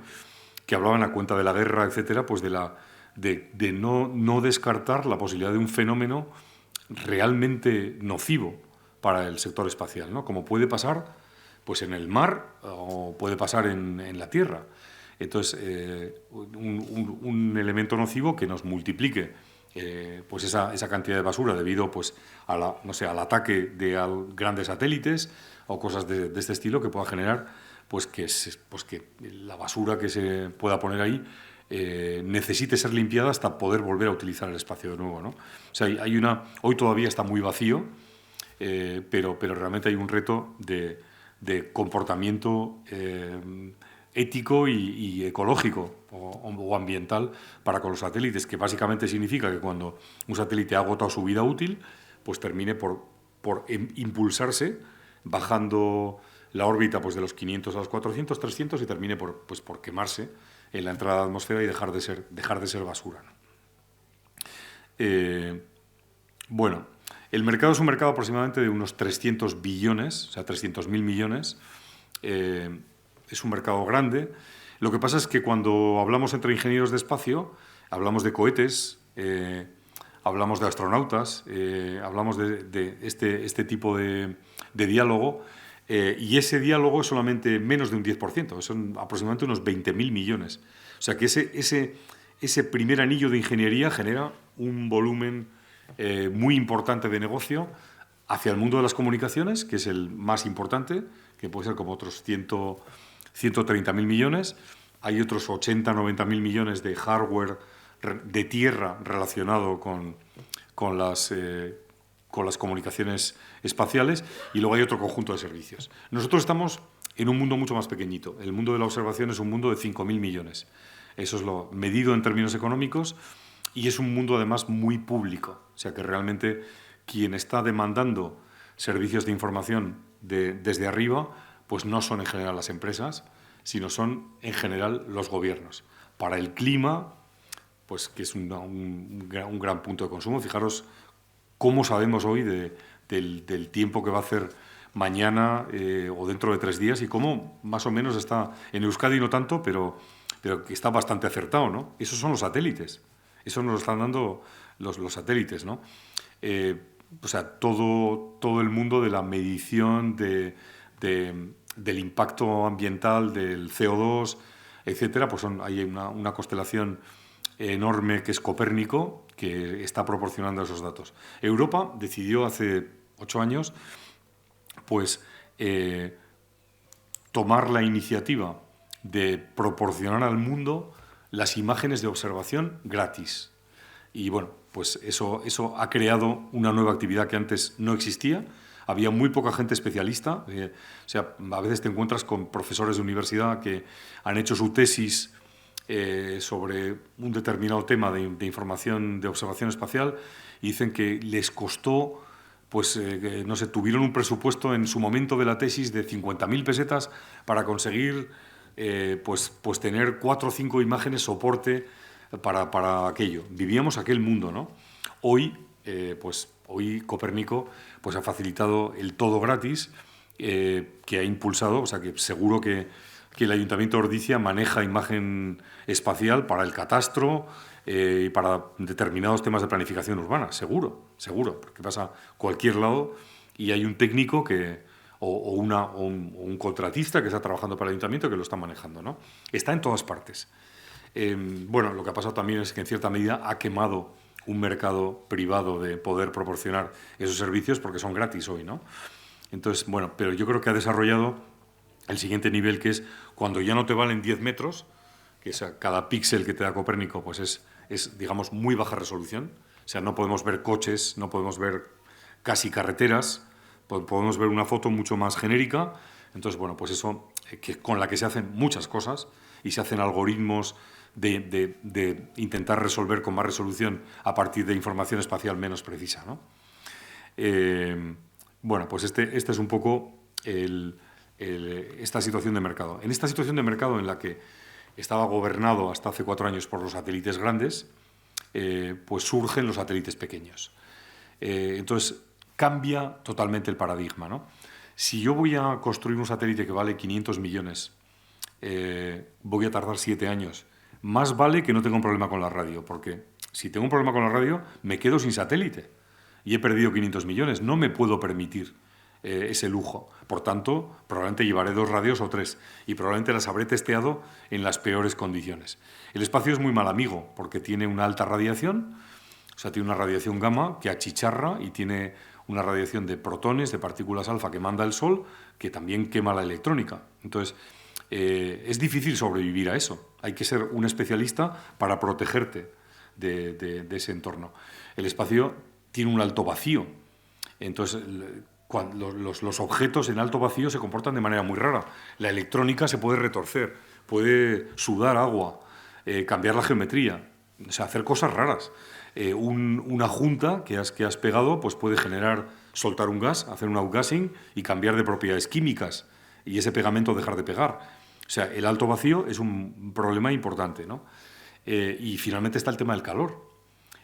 que hablaban a cuenta de la guerra, etcétera, pues de no descartar la posibilidad de un fenómeno realmente nocivo para el sector espacial, ¿no? Como puede pasar pues, en el mar o puede pasar en la Tierra. Entonces, un elemento nocivo que nos multiplique pues esa cantidad de basura debido pues, al ataque de grandes satélites o cosas de este estilo que pueda generar pues que la basura que se pueda poner ahí necesite ser limpiada hasta poder volver a utilizar el espacio de nuevo, ¿no? O sea, hoy todavía está muy vacío, pero realmente hay un reto de comportamiento ético y ecológico o ambiental para con los satélites, que básicamente significa que cuando un satélite ha agotado su vida útil, pues termine por impulsarse, bajando la órbita pues, de los 500 a los 400, 300 y termine por quemarse en la entrada a la atmósfera y dejar de ser basura, ¿no? Bueno, el mercado es un mercado aproximadamente de unos 300 billones, o sea, 300.000 millones. Es un mercado grande. Lo que pasa es que cuando hablamos entre ingenieros de espacio, hablamos de cohetes, hablamos de astronautas, hablamos de este tipo de diálogo, y ese diálogo es solamente menos de un 10%, son aproximadamente unos 20.000 millones. O sea que ese ese primer anillo de ingeniería genera un volumen muy importante de negocio hacia el mundo de las comunicaciones, que es el más importante, que puede ser como otros 130.000 millones. Hay otros 80, 90.000 millones de hardware de tierra relacionado con las comunicaciones espaciales, y luego hay otro conjunto de servicios. Nosotros estamos en un mundo mucho más pequeñito. El mundo de la observación es un mundo de 5.000 millones. Eso es lo medido en términos económicos, y es un mundo además muy público. O sea que realmente quien está demandando servicios de información desde arriba, pues no son en general las empresas, sino son en general los gobiernos. Para el clima, pues que es un gran punto de consumo. Fijaros cómo sabemos hoy del tiempo que va a hacer mañana o dentro de 3 días, y cómo más o menos está, en Euskadi no tanto, pero que está bastante acertado, ¿no? Esos son los satélites. Eso nos lo están dando los satélites, ¿no? O sea, todo el mundo de la medición del impacto ambiental, del CO2, etcétera, pues hay una constelación enorme que es Copérnico, que está proporcionando esos datos. Europa decidió hace 8 años pues, tomar la iniciativa de proporcionar al mundo las imágenes de observación gratis. Y bueno, pues eso ha creado una nueva actividad que antes no existía. Había muy poca gente especialista. O sea, a veces te encuentras con profesores de universidad que han hecho su tesis sobre un determinado tema de información, de observación espacial, y dicen que les costó, pues, no sé, tuvieron un presupuesto en su momento de la tesis de 50.000 pesetas para conseguir pues tener 4 o 5 imágenes soporte para aquello. Vivíamos aquel mundo, ¿no? Hoy Copérnico pues ha facilitado el todo gratis, que ha impulsado, o sea que seguro que el Ayuntamiento de Ordizia maneja imagen espacial para el catastro y para determinados temas de planificación urbana, seguro, porque vas a cualquier lado y hay un técnico o un contratista que está trabajando para el Ayuntamiento que lo está manejando, ¿no? Está en todas partes. Bueno, lo que ha pasado también es que en cierta medida ha quemado un mercado privado de poder proporcionar esos servicios porque son gratis hoy, ¿no? Entonces, bueno, pero yo creo que ha desarrollado el siguiente nivel, que es cuando ya no te valen 10 metros, que es cada píxel que te da Copérnico pues es, digamos, muy baja resolución. O sea, no podemos ver coches, no podemos ver casi carreteras, podemos ver una foto mucho más genérica. Entonces, bueno, pues eso, con la que se hacen muchas cosas y se hacen algoritmos de intentar resolver con más resolución a partir de información espacial menos precisa, ¿no? Bueno, pues este es un poco esta situación de mercado. En esta situación de mercado en la que estaba gobernado hasta hace 4 años por los satélites grandes, pues surgen los satélites pequeños. Entonces, cambia totalmente el paradigma, ¿no? Si yo voy a construir un satélite que vale 500 millones, voy a tardar 7 años. Más vale que no tenga un problema con la radio, porque si tengo un problema con la radio, me quedo sin satélite y he perdido 500 millones. No me puedo permitir ese lujo. Por tanto, probablemente llevaré 2 radios o 3 y probablemente las habré testeado en las peores condiciones. El espacio es muy mal amigo porque tiene una alta radiación, o sea, tiene una radiación gamma que achicharra y tiene una radiación de protones, de partículas alfa que manda el Sol, que también quema la electrónica. Entonces, es difícil sobrevivir a eso. Hay que ser un especialista para protegerte de ese entorno. El espacio tiene un alto vacío. Entonces, los objetos en alto vacío se comportan de manera muy rara. La electrónica se puede retorcer, puede sudar agua, cambiar la geometría, o sea, hacer cosas raras. Una junta que has pegado pues puede soltar un gas, hacer un outgassing y cambiar de propiedades químicas y ese pegamento dejar de pegar. O sea, el alto vacío es un problema importante, ¿no? Y finalmente está el tema del calor,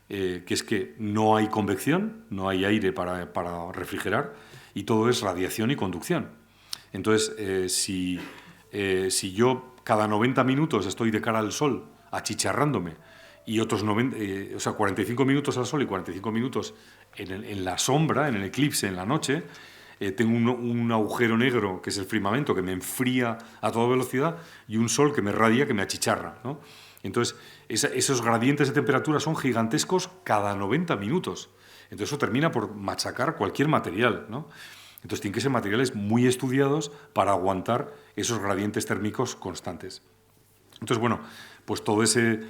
que es que no hay convección, no hay aire para refrigerar y todo es radiación y conducción. Entonces, si yo cada 90 minutos estoy de cara al sol achicharrándome y otros 45 minutos al sol y 45 minutos en la sombra, en el eclipse, en la noche, tengo un agujero negro, que es el firmamento, que me enfría a toda velocidad, y un sol que me radia, que me achicharra, ¿no? Entonces, esos gradientes de temperatura son gigantescos cada 90 minutos. Entonces, eso termina por machacar cualquier material, ¿no? Entonces, tienen que ser materiales muy estudiados para aguantar esos gradientes térmicos constantes. Entonces, bueno, pues todo ese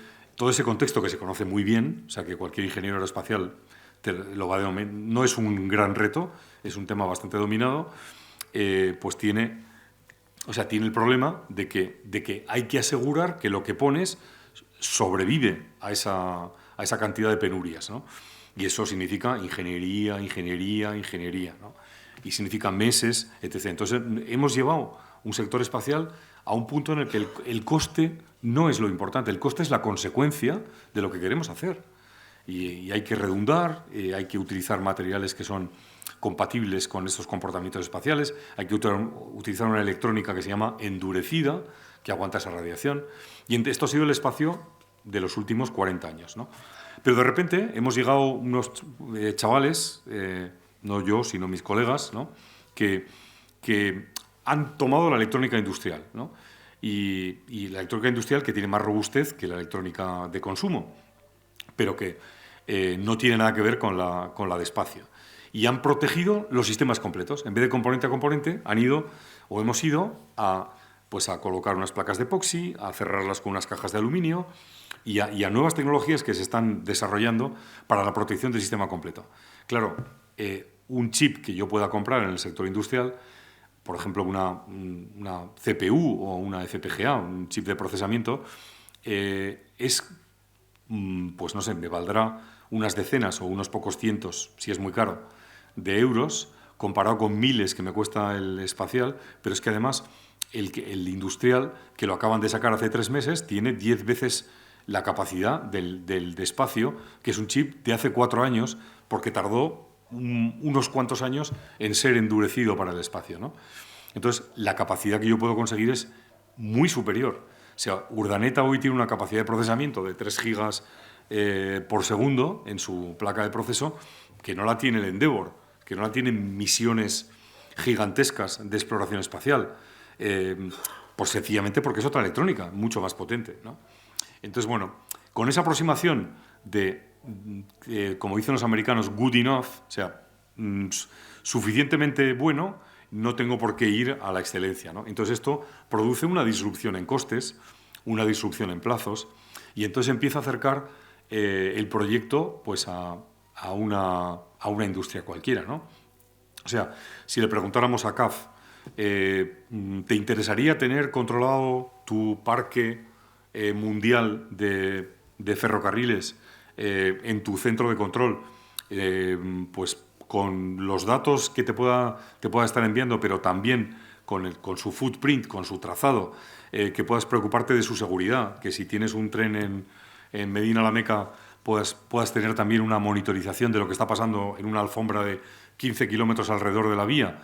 contexto que se conoce muy bien, o sea, que cualquier ingeniero aeroespacial no es un gran reto, es un tema bastante dominado, pues tiene el problema de que hay que asegurar que lo que pones sobrevive a esa cantidad de penurias, ¿no? Y eso significa ingeniería, ¿no? Y significa meses, etc. Entonces, hemos llevado un sector espacial a un punto en el que el coste no es lo importante, el coste es la consecuencia de lo que queremos hacer. Y hay que redundar, hay que utilizar materiales que son compatibles con estos comportamientos espaciales, hay que utilizar una electrónica que se llama endurecida, que aguanta esa radiación. Y esto ha sido el espacio de los últimos 40 años, ¿no? Pero de repente hemos llegado unos chavales, no yo, sino mis colegas, ¿no? que han tomado la electrónica industrial, ¿no? Y la electrónica industrial que tiene más robustez que la electrónica de consumo, pero que no tiene nada que ver con la de espacio. Y han protegido los sistemas completos. En vez de componente a componente, hemos ido a colocar unas placas de epoxi, a cerrarlas con unas cajas de aluminio y a nuevas tecnologías que se están desarrollando para la protección del sistema completo. Claro, un chip que yo pueda comprar en el sector industrial, por ejemplo, una CPU o una FPGA, un chip de procesamiento, pues no sé, me valdrá unas decenas o unos pocos cientos, si es muy caro, de euros, comparado con miles que me cuesta el espacial, pero es que además el industrial, que lo acaban de sacar hace 3 meses, tiene 10 veces la capacidad del espacio, que es un chip de hace 4 años, porque tardó unos cuantos años en ser endurecido para el espacio, ¿no? Entonces, la capacidad que yo puedo conseguir es muy superior. O sea, Urdaneta hoy tiene una capacidad de procesamiento de 3 gigas por segundo en su placa de proceso, que no la tiene el Endeavour, que no la tienen misiones gigantescas de exploración espacial, pues sencillamente porque es otra electrónica, mucho más potente, ¿no? Entonces, bueno, con esa aproximación de, como dicen los americanos, good enough, o sea, suficientemente bueno, no tengo por qué ir a la excelencia, ¿no? Entonces esto produce una disrupción en costes, una disrupción en plazos, y entonces empieza a acercar el proyecto pues a una industria cualquiera, ¿no? O sea, si le preguntáramos a CAF, ¿te interesaría tener controlado tu parque mundial de ferrocarriles en tu centro de control, pues con los datos que te pueda estar enviando, pero también con su footprint, con su trazado, que puedas preocuparte de su seguridad, que si tienes un tren en Medina la Meca puedas tener también una monitorización de lo que está pasando en una alfombra de 15 kilómetros alrededor de la vía?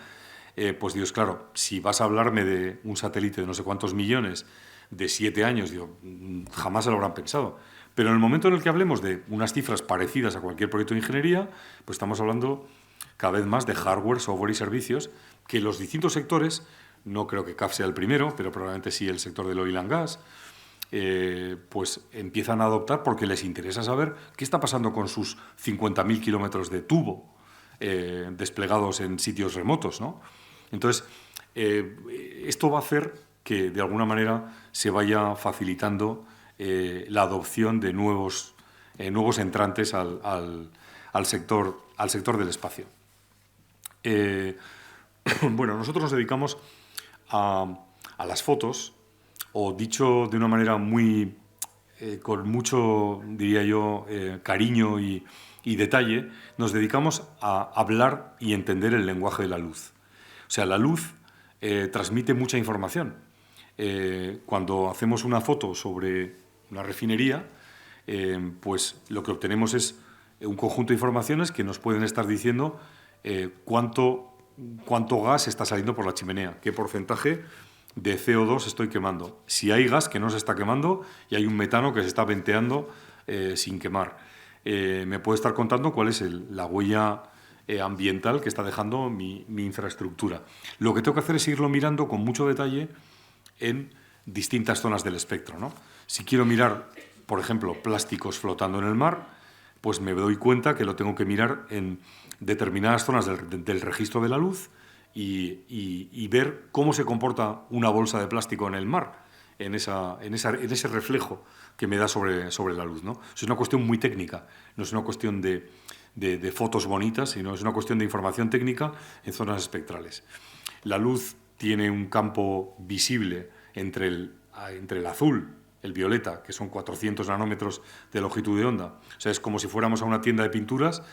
Pues Dios, claro, si vas a hablarme de un satélite de no sé cuántos millones, de 7 años, digo, jamás se lo habrán pensado. Pero en el momento en el que hablemos de unas cifras parecidas a cualquier proyecto de ingeniería, pues estamos hablando cada vez más de hardware, software y servicios que los distintos sectores, no creo que CAF sea el primero, pero probablemente sí el sector del oil and gas, pues empiezan a adoptar porque les interesa saber qué está pasando con sus 50.000 kilómetros de tubo desplegados en sitios remotos, ¿no? Entonces, esto va a hacer que de alguna manera se vaya facilitando la adopción de nuevos entrantes al sector del espacio. Bueno, nosotros nos dedicamos a las fotos, o dicho de una manera muy con mucho, diría yo, cariño y detalle, nos dedicamos a hablar y entender el lenguaje de la luz. O sea, la luz transmite mucha información. Cuando hacemos una foto sobre una refinería, pues lo que obtenemos es un conjunto de informaciones que nos pueden estar diciendo cuánto gas está saliendo por la chimenea, qué porcentaje de CO2 estoy quemando, si hay gas que no se está quemando y hay un metano que se está venteando sin quemar. Me puede estar contando cuál es la huella ambiental que está dejando mi infraestructura. Lo que tengo que hacer es irlo mirando con mucho detalle en distintas zonas del espectro, ¿no? Si quiero mirar, por ejemplo, plásticos flotando en el mar, pues me doy cuenta que lo tengo que mirar en determinadas zonas del registro de la luz y ver cómo se comporta una bolsa de plástico en el mar, en ese reflejo que me da sobre la luz, ¿no? Es una cuestión muy técnica, no es una cuestión de fotos bonitas, sino es una cuestión de información técnica en zonas espectrales. La luz tiene un campo visible entre el azul, el violeta, que son 400 nanómetros de longitud de onda. O sea, es como si fuéramos a una tienda de pinturas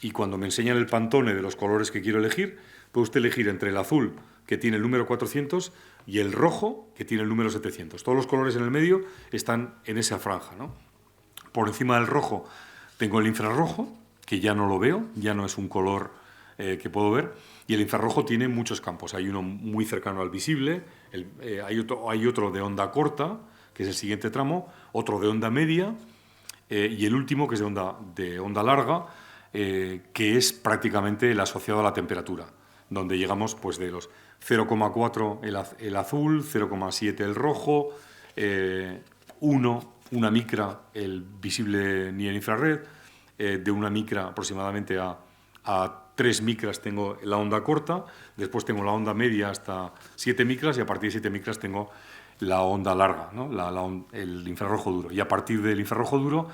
y cuando me enseñan el Pantone de los colores que quiero elegir, puede usted elegir entre el azul, que tiene el número 400, y el rojo, que tiene el número 700. Todos los colores en el medio están en esa franja, ¿no? Por encima del rojo tengo el infrarrojo, que ya no lo veo, ya no es un color que puedo ver, y el infrarrojo tiene muchos campos. Hay uno muy cercano al visible, hay otro de onda corta, que es el siguiente tramo, otro de onda media, y el último, que es de onda larga, que es prácticamente el asociado a la temperatura, donde llegamos pues, de los 0,4 el azul, 0,7 el rojo, 1 micra el visible ni el infrared, de 1 micra aproximadamente a 3 micras tengo la onda corta, después tengo la onda media hasta 7 micras y a partir de 7 micras tengo la onda larga, ¿no? El infrarrojo duro. Y a partir del infrarrojo duro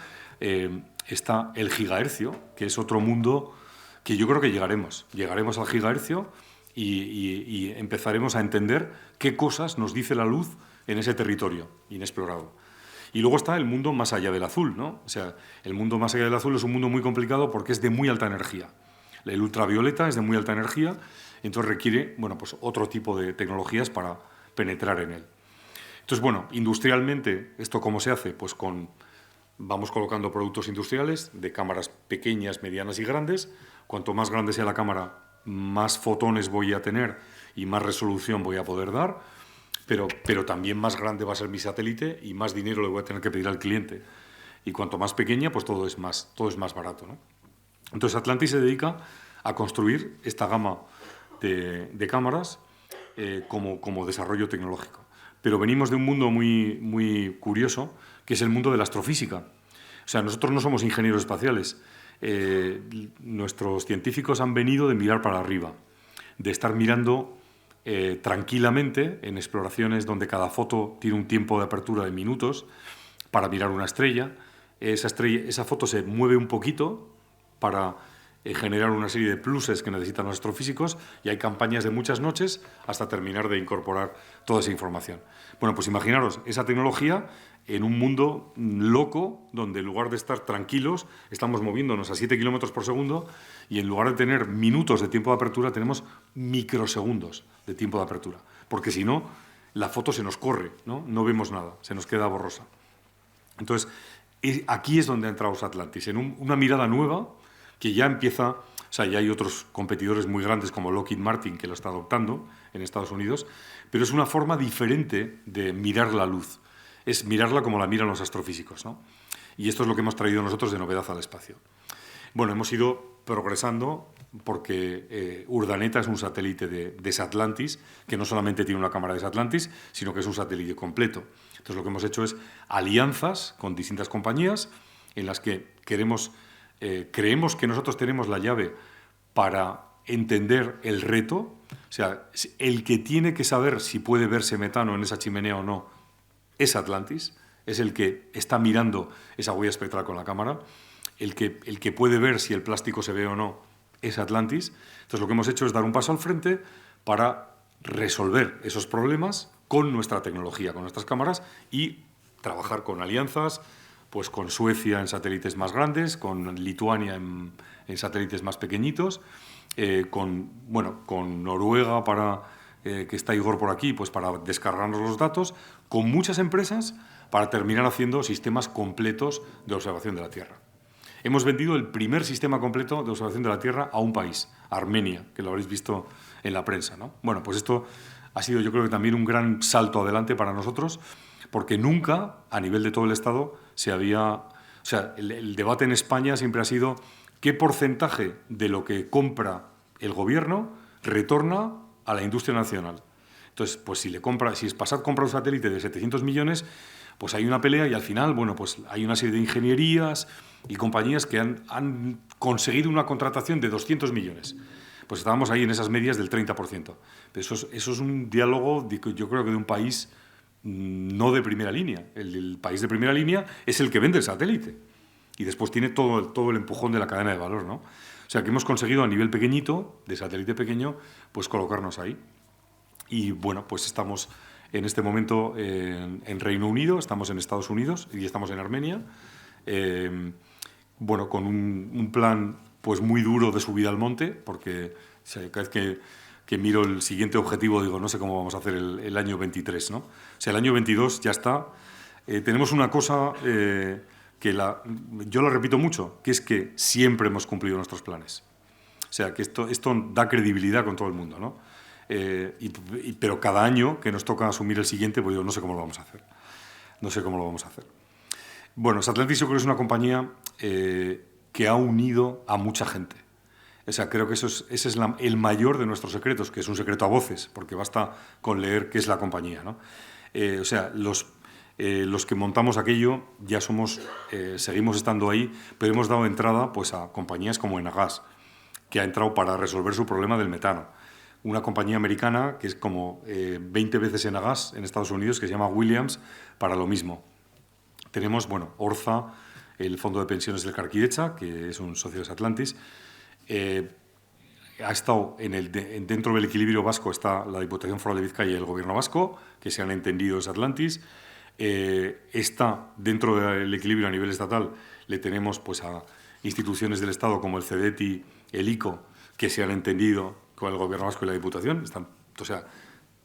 está el gigahercio, que es otro mundo que yo creo que llegaremos al gigahercio y empezaremos a entender qué cosas nos dice la luz en ese territorio inexplorado. Y luego está el mundo más allá del azul, ¿no? O sea, el mundo más allá del azul es un mundo muy complicado porque es de muy alta energía. El ultravioleta es de muy alta energía, entonces requiere, bueno, pues otro tipo de tecnologías para penetrar en él. Entonces, bueno, industrialmente, ¿esto cómo se hace? Pues vamos colocando productos industriales de cámaras pequeñas, medianas y grandes. Cuanto más grande sea la cámara, más fotones voy a tener y más resolución voy a poder dar, pero también más grande va a ser mi satélite y más dinero le voy a tener que pedir al cliente. Y cuanto más pequeña, pues todo es más barato, ¿no? Entonces, Atlantis se dedica a construir esta gama de cámaras como desarrollo tecnológico. Pero venimos de un mundo muy, muy curioso, que es el mundo de la astrofísica. O sea, nosotros no somos ingenieros espaciales. Nuestros científicos han venido de mirar para arriba, de estar mirando tranquilamente en exploraciones donde cada foto tiene un tiempo de apertura de minutos para mirar una estrella. Esa foto se mueve un poquito para generar una serie de pluses que necesitan los astrofísicos y hay campañas de muchas noches hasta terminar de incorporar toda esa información. Bueno, pues imaginaros esa tecnología en un mundo loco donde en lugar de estar tranquilos estamos moviéndonos a 7 kilómetros por segundo y en lugar de tener minutos de tiempo de apertura tenemos microsegundos de tiempo de apertura, porque si no la foto se nos corre, no vemos nada, se nos queda borrosa. Entonces, aquí es donde ha entrado Atlantis, en una mirada nueva que ya empieza, o sea, ya hay otros competidores muy grandes como Lockheed Martin que lo está adoptando en Estados Unidos, pero es una forma diferente de mirar la luz, es mirarla como la miran los astrofísicos, ¿no? Y esto es lo que hemos traído nosotros de novedad al espacio. Bueno, hemos ido progresando porque Urdaneta es un satélite de Satlantis, que no solamente tiene una cámara de Satlantis, sino que es un satélite completo. Entonces lo que hemos hecho es alianzas con distintas compañías en las que creemos que nosotros tenemos la llave para entender el reto. O sea, el que tiene que saber si puede verse metano en esa chimenea o no es Atlantis, es el que está mirando esa huella espectral con la cámara. El que puede ver si el plástico se ve o no es Atlantis. Entonces lo que hemos hecho es dar un paso al frente para resolver esos problemas con nuestra tecnología, con nuestras cámaras y trabajar con alianzas, pues con Suecia en satélites más grandes, con Lituania en satélites más pequeñitos, con Noruega que está Igor por aquí, pues para descargarnos los datos, con muchas empresas para terminar haciendo sistemas completos de observación de la Tierra. Hemos vendido el primer sistema completo de observación de la Tierra a un país, Armenia, que lo habréis visto en la prensa, ¿no? Bueno, pues esto ha sido, yo creo que también un gran salto adelante para nosotros, porque nunca, a nivel de todo el Estado, el debate en España siempre ha sido qué porcentaje de lo que compra el gobierno retorna a la industria nacional. Entonces, pues si Spasat compra un satélite de 700 millones, pues hay una pelea y al final, bueno, pues hay una serie de ingenierías y compañías que han conseguido una contratación de 200 millones. Pues estábamos ahí en esas medias del 30%. Eso es un diálogo, yo creo que de un país no de primera línea. El país de primera línea es el que vende el satélite. Y después tiene todo el empujón de la cadena de valor, ¿no? O sea, que hemos conseguido a nivel pequeñito, de satélite pequeño, pues colocarnos ahí. Y bueno, pues estamos en este momento en Reino Unido, estamos en Estados Unidos y estamos en Armenia. Bueno, con un plan pues muy duro de subida al monte, porque o sea, cada vez que miro el siguiente objetivo digo, no sé cómo vamos a hacer el año 23, ¿no? O sea, el año 22 ya está. Tenemos una cosa yo la repito mucho, que es que siempre hemos cumplido nuestros planes. O sea, que esto da credibilidad con todo el mundo, ¿no? Pero cada año que nos toca asumir el siguiente, pues yo no sé cómo lo vamos a hacer. No sé cómo lo vamos a hacer. Bueno, Satlantis yo creo que es una compañía que ha unido a mucha gente. O sea, creo que ese es el mayor de nuestros secretos, que es un secreto a voces, porque basta con leer qué es la compañía, ¿no? O sea, los que montamos aquello ya seguimos estando ahí, pero hemos dado entrada pues, a compañías como Enagás, que ha entrado para resolver su problema del metano. Una compañía americana que es como 20 veces Enagás en Estados Unidos, que se llama Williams, para lo mismo. Tenemos, bueno, Orza, el Fondo de Pensiones del Carquidecha, que es un socio de Satlantis. Ha estado dentro del equilibrio vasco está la Diputación Foral de Vizcaya y el Gobierno vasco, que se han entendido es Atlantis. Está dentro del equilibrio a nivel estatal, le tenemos pues, a instituciones del Estado como el CEDETI, el ICO, que se han entendido con el Gobierno vasco y la Diputación. Están, o sea,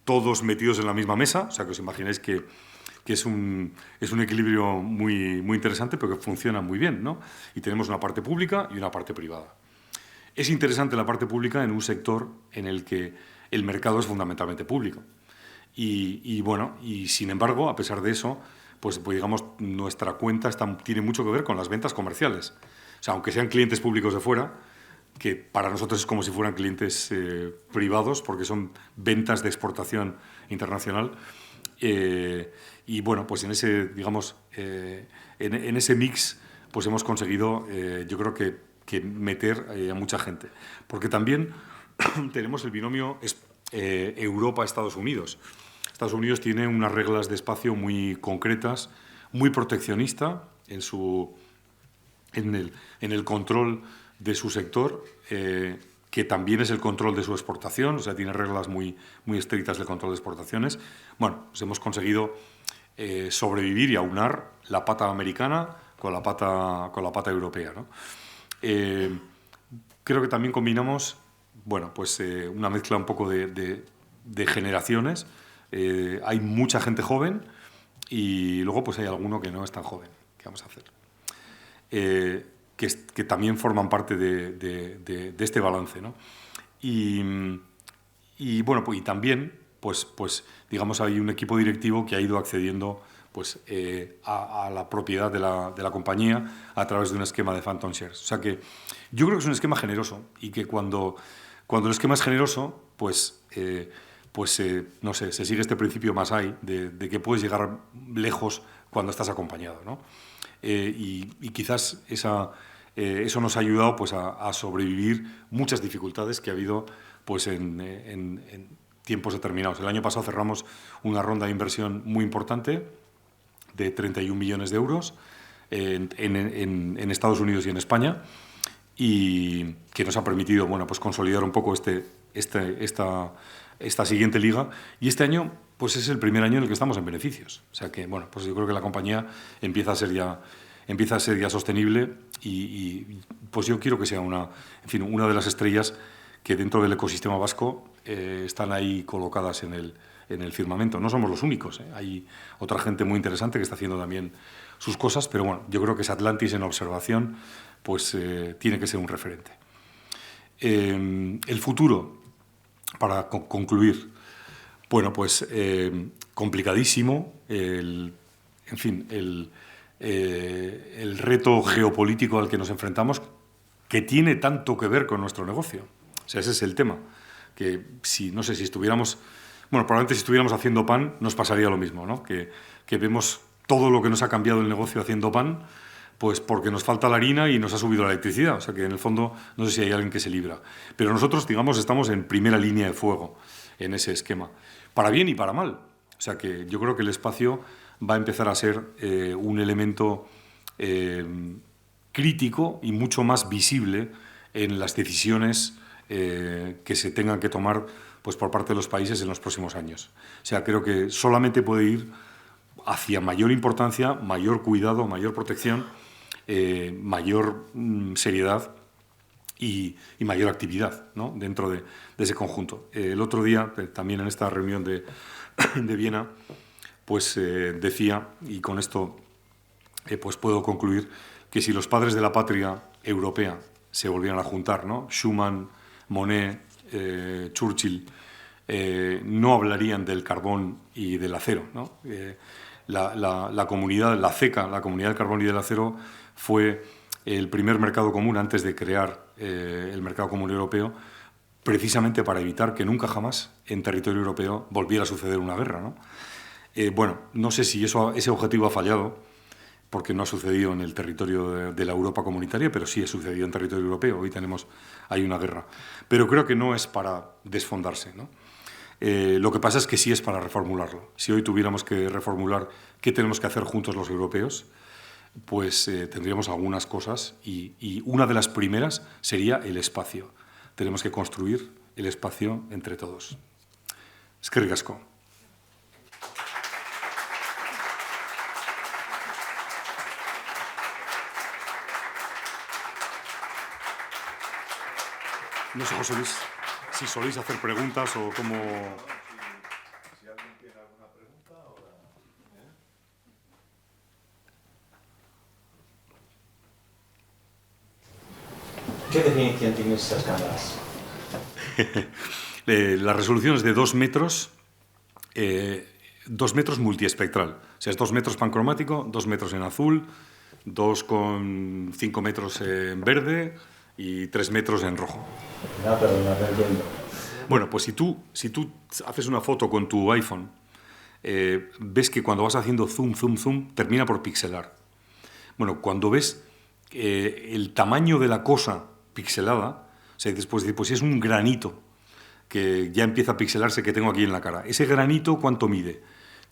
todos metidos en la misma mesa, o sea, que os imagináis que es un equilibrio muy, muy interesante, pero que funciona muy bien, ¿no? Y tenemos una parte pública y una parte privada. Es interesante la parte pública en un sector en el que el mercado es fundamentalmente público. Y bueno, y sin embargo, a pesar de eso, pues digamos, nuestra cuenta tiene mucho que ver con las ventas comerciales. O sea, aunque sean clientes públicos de fuera, que para nosotros es como si fueran clientes privados, porque son ventas de exportación internacional. Y bueno, pues en ese, digamos, en ese mix, pues hemos conseguido, yo creo que meter a mucha gente. Porque también tenemos el binomio Europa-Estados Unidos. Estados Unidos tiene unas reglas de espacio muy concretas, muy proteccionista en el control de su sector, que también es el control de su exportación, o sea, tiene reglas muy, muy estrictas de control de exportaciones. Bueno, pues hemos conseguido sobrevivir y aunar la pata americana con la pata europea, ¿no? Creo que también combinamos, bueno, pues una mezcla un poco de generaciones. Hay mucha gente joven y luego pues hay alguno que no es tan joven. ¿Qué vamos a hacer? Que también forman parte de este balance, ¿no? Y bueno, pues y también, pues digamos, hay un equipo directivo que ha ido accediendo pues, a la propiedad de la compañía a través de un esquema de phantom shares. O sea que yo creo que es un esquema generoso y que cuando el esquema es generoso, pues no sé, se sigue este principio más ahí de que puedes llegar lejos cuando estás acompañado, ¿no? Y quizás eso nos ha ayudado pues, a sobrevivir muchas dificultades que ha habido pues, en tiempos determinados. El año pasado cerramos una ronda de inversión muy importante de 31 millones de euros en Estados Unidos y en España, y que nos ha permitido bueno, pues consolidar un poco esta siguiente liga. Y este año pues es el primer año en el que estamos en beneficios. O sea que bueno, pues yo creo que la compañía empieza a ser ya sostenible y pues yo quiero que sea una de las estrellas que dentro del ecosistema vasco están ahí colocadas en el firmamento. No somos los únicos, hay otra gente muy interesante que está haciendo también sus cosas, pero bueno, yo creo que Satlantis en observación pues tiene que ser un referente. El futuro, para concluir, bueno, pues complicadísimo, el reto geopolítico al que nos enfrentamos, que tiene tanto que ver con nuestro negocio. O sea, ese es el tema, que no sé, si estuviéramos, bueno, probablemente si estuviéramos haciendo pan nos pasaría lo mismo, ¿no? Que vemos todo lo que nos ha cambiado el negocio haciendo pan, pues porque nos falta la harina y nos ha subido la electricidad. O sea que en el fondo no sé si hay alguien que se libra. Pero nosotros, digamos, estamos en primera línea de fuego en ese esquema, para bien y para mal. O sea que yo creo que el espacio va a empezar a ser un elemento crítico y mucho más visible en las decisiones que se tengan que tomar pues, por parte de los países en los próximos años. O sea, creo que solamente puede ir hacia mayor importancia, mayor cuidado, mayor protección, mayor seriedad y mayor actividad, ¿no?, dentro de ese conjunto. El otro día, también en esta reunión de Viena, pues decía, y con esto pues puedo concluir, que si los padres de la patria europea se volvieran a juntar, ¿no?, Schuman, Monnet, Churchill, no hablarían del carbón y del acero, ¿no? La comunidad, la CECA, la Comunidad del Carbón y del Acero, fue el primer mercado común antes de crear el mercado común europeo, precisamente para evitar que nunca jamás en territorio europeo volviera a suceder una guerra, ¿no? Bueno, no sé si ese objetivo ha fallado, porque no ha sucedido en el territorio de la Europa comunitaria, pero sí ha sucedido en territorio europeo. Hoy hay una guerra. Pero creo que no es para desfondarse, ¿no? Lo que pasa es que sí es para reformularlo. Si hoy tuviéramos que reformular qué tenemos que hacer juntos los europeos, pues tendríamos algunas cosas y una de las primeras sería el espacio. Tenemos que construir el espacio entre todos. Eskerrik asko. No sé, José Luis, si soléis hacer preguntas o cómo... Si alguien tiene alguna pregunta, ahora... ¿Qué definición tienen esas cámaras? La resolución es de 2 metros, 2 metros multiespectral. O sea, es 2 metros pancromático, 2 metros en azul, 2,5 metros en verde y 3 metros en rojo. No, pero no entiendo. Bueno, pues si tú haces una foto con tu iPhone, ves que cuando vas haciendo zoom, zoom, zoom, termina por pixelar. Bueno, cuando ves el tamaño de la cosa pixelada, o sea, después pues si es un granito que ya empieza a pixelarse que tengo aquí en la cara. ¿Ese granito cuánto mide?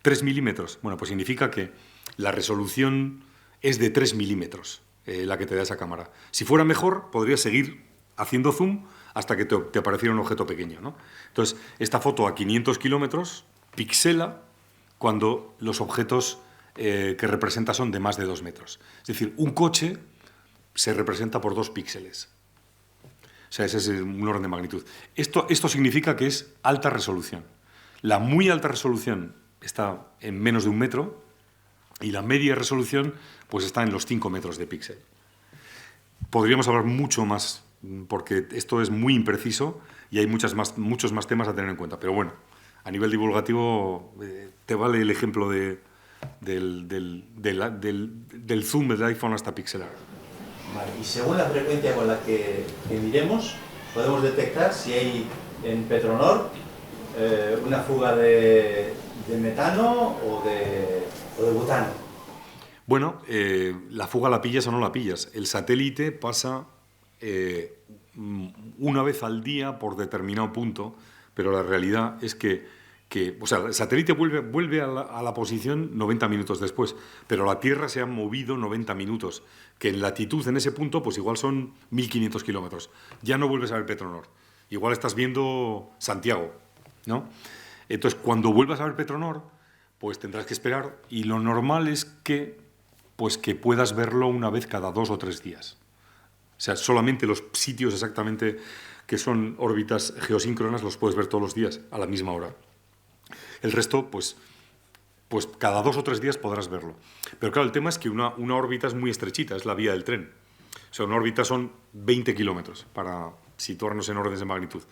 3 milímetros. Bueno, pues significa que la resolución es de 3 milímetros la que te da esa cámara. Si fuera mejor, podrías seguir haciendo zoom hasta que te apareciera un objeto pequeño, ¿no? Entonces, esta foto a 500 kilómetros pixela cuando los objetos que representa son de más de 2 metros. Es decir, un coche se representa por 2 píxeles. O sea, ese es un orden de magnitud. Esto significa que es alta resolución. La muy alta resolución está en menos de 1 metro y la media resolución pues está en los 5 metros de píxel. Podríamos hablar mucho más porque esto es muy impreciso y hay muchos más temas a tener en cuenta. Pero bueno, a nivel divulgativo te vale el ejemplo del zoom del iPhone hasta pixelar. Vale, y según la frecuencia con la que miremos, podemos detectar si hay en Petronor una fuga de metano o de butano. Bueno, la fuga la pillas o no la pillas. El satélite pasa una vez al día por determinado punto, pero la realidad es que o sea, el satélite vuelve a la posición 90 minutos después, pero la Tierra se ha movido 90 minutos, que en latitud en ese punto pues igual son 1.500 kilómetros. Ya no vuelves a ver Petronor. Igual estás viendo Santiago, ¿no? Entonces, cuando vuelvas a ver Petronor, pues tendrás que esperar y lo normal es que puedas verlo una vez cada 2 o 3 días. O sea, solamente los sitios exactamente que son órbitas geosíncronas los puedes ver todos los días a la misma hora. El resto, pues cada 2 o 3 días podrás verlo. Pero claro, el tema es que una órbita es muy estrechita, es la vía del tren. O sea, una órbita son 20 kilómetros, para situarnos en órdenes de magnitud.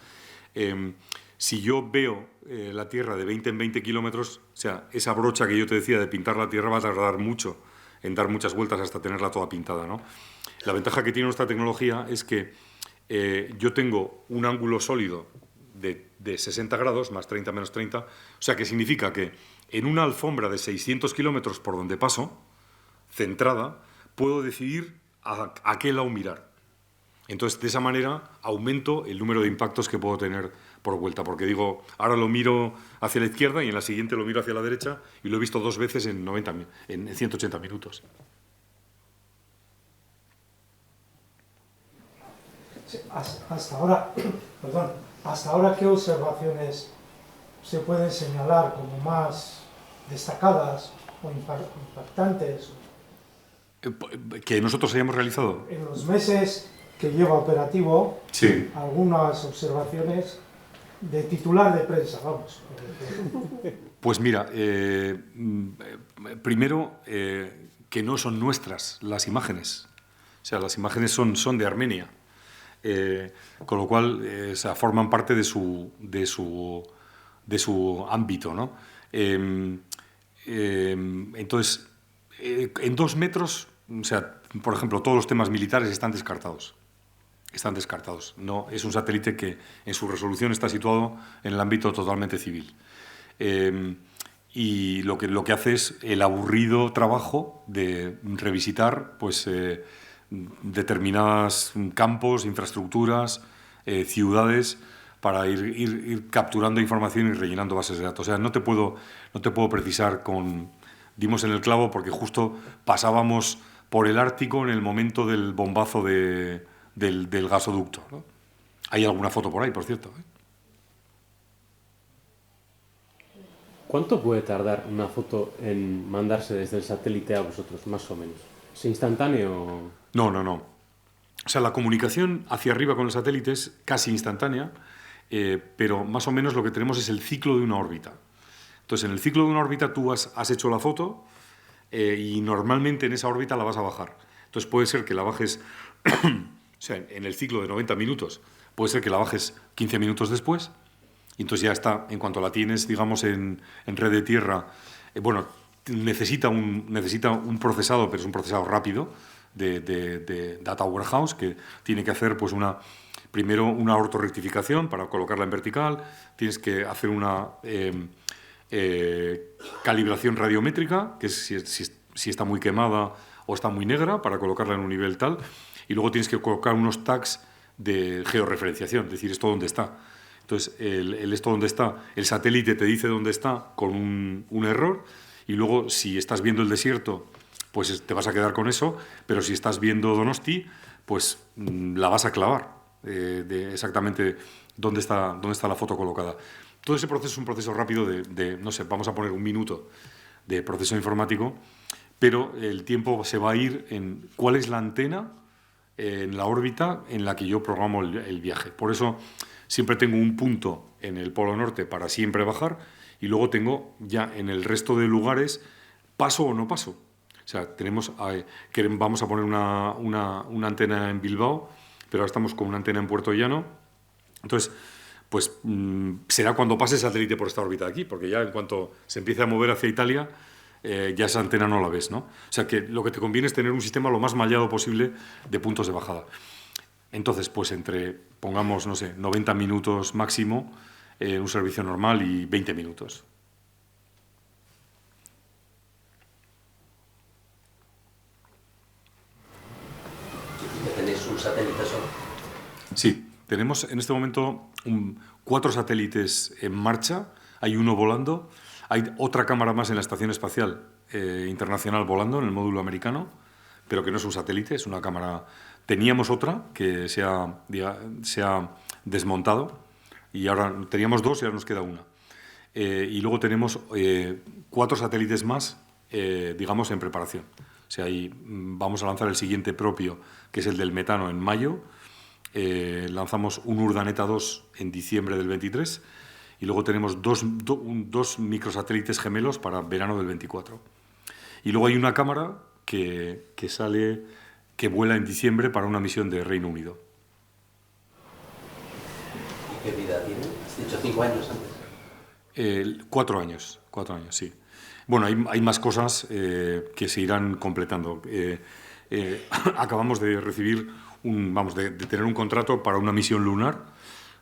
Si yo veo la Tierra de 20 en 20 kilómetros, o sea, esa brocha que yo te decía de pintar la Tierra va a tardar mucho en dar muchas vueltas hasta tenerla toda pintada, ¿no? La ventaja que tiene nuestra tecnología es que yo tengo un ángulo sólido de 60 grados, más 30 menos 30, o sea que significa que en una alfombra de 600 kilómetros por donde paso, centrada, puedo decidir a qué lado mirar. Entonces, de esa manera, aumento el número de impactos que puedo tener por vuelta, porque digo, ahora lo miro hacia la izquierda y en la siguiente lo miro hacia la derecha y lo he visto 2 veces en 180 minutos. Sí, hasta ahora, perdón, hasta ahora, ¿qué observaciones se pueden señalar como más destacadas o impactantes? ¿Que nosotros hayamos realizado? En los meses que lleva operativo, Sí. algunas observaciones de titular de prensa, vamos. Pues mira, primero, que no son nuestras las imágenes. O sea, las imágenes son de Armenia. Con lo cual, o sea, forman parte de su ámbito, ¿no? Entonces, en 2 metros, o sea, por ejemplo, todos los temas militares están descartados. Están descartados. No, es un satélite que en su resolución está situado en el ámbito totalmente civil. Y lo que hace es el aburrido trabajo de revisitar, pues, determinados campos, infraestructuras, ciudades, para ir capturando información y rellenando bases de datos. O sea, no te puedo precisar dimos en el clavo porque justo pasábamos por el Ártico en el momento del bombazo del gasoducto, ¿no? Hay alguna foto por ahí, por cierto, ¿eh? ¿Cuánto puede tardar una foto en mandarse desde el satélite a vosotros, más o menos? ¿Es instantáneo? No. O sea, la comunicación hacia arriba con el satélite es casi instantánea, pero más o menos lo que tenemos es el ciclo de una órbita. Entonces, en el ciclo de una órbita tú has hecho la foto y normalmente en esa órbita la vas a bajar. Entonces, puede ser que la bajes, o sea, en el ciclo de 90 minutos, puede ser que la bajes 15 minutos después, y entonces ya está, en cuanto la tienes, digamos, en red de tierra, bueno, necesita un procesado, pero es un procesado rápido, de Data Warehouse, que tiene que hacer pues primero una ortorrectificación para colocarla en vertical, tienes que hacer una calibración radiométrica, que es si está muy quemada o está muy negra, para colocarla en un nivel tal, y luego tienes que colocar unos tags de georreferenciación, es decir, esto dónde está. Entonces, el esto dónde está, el satélite te dice dónde está con un error, y luego si estás viendo el desierto, pues te vas a quedar con eso, pero si estás viendo Donosti, pues la vas a clavar de exactamente dónde está la foto colocada. Todo ese proceso es un proceso rápido no sé, vamos a poner 1 minuto de proceso informático, pero el tiempo se va a ir en cuál es la antena en la órbita en la que yo programo el viaje. Por eso siempre tengo un punto en el Polo Norte para siempre bajar, y luego tengo ya en el resto de lugares paso o no paso. O sea, vamos a poner una antena en Bilbao, pero ahora estamos con una antena en Puerto Llano. Entonces, pues será cuando pase el satélite por esta órbita de aquí, porque ya en cuanto se empiece a mover hacia Italia, ya esa antena no la ves, ¿no? O sea, que lo que te conviene es tener un sistema lo más mallado posible de puntos de bajada. Entonces, pues pongamos, no sé, 90 minutos máximo en un servicio normal y 20 minutos. ¿Tenéis un satélite solo? Sí, tenemos en este momento 4 satélites en marcha, hay uno volando, hay otra cámara más en la Estación Espacial Internacional volando en el módulo americano, pero que no es un satélite, es una cámara. Teníamos otra que se ha desmontado, y ahora teníamos 2 y ahora nos queda una. Y luego tenemos 4 satélites más, digamos, en preparación. O sea, ahí vamos a lanzar el siguiente propio, que es el del metano, en mayo. Lanzamos un Urdaneta 2 en diciembre del 23, y luego tenemos dos microsatélites gemelos para verano del 24. Y luego hay una cámara que vuela en diciembre para una misión de Reino Unido. ¿Y qué vida tiene? Has dicho 5 años antes. 4 años, sí. Bueno, hay más cosas que se irán completando. Acabamos de recibir de tener un contrato para una misión lunar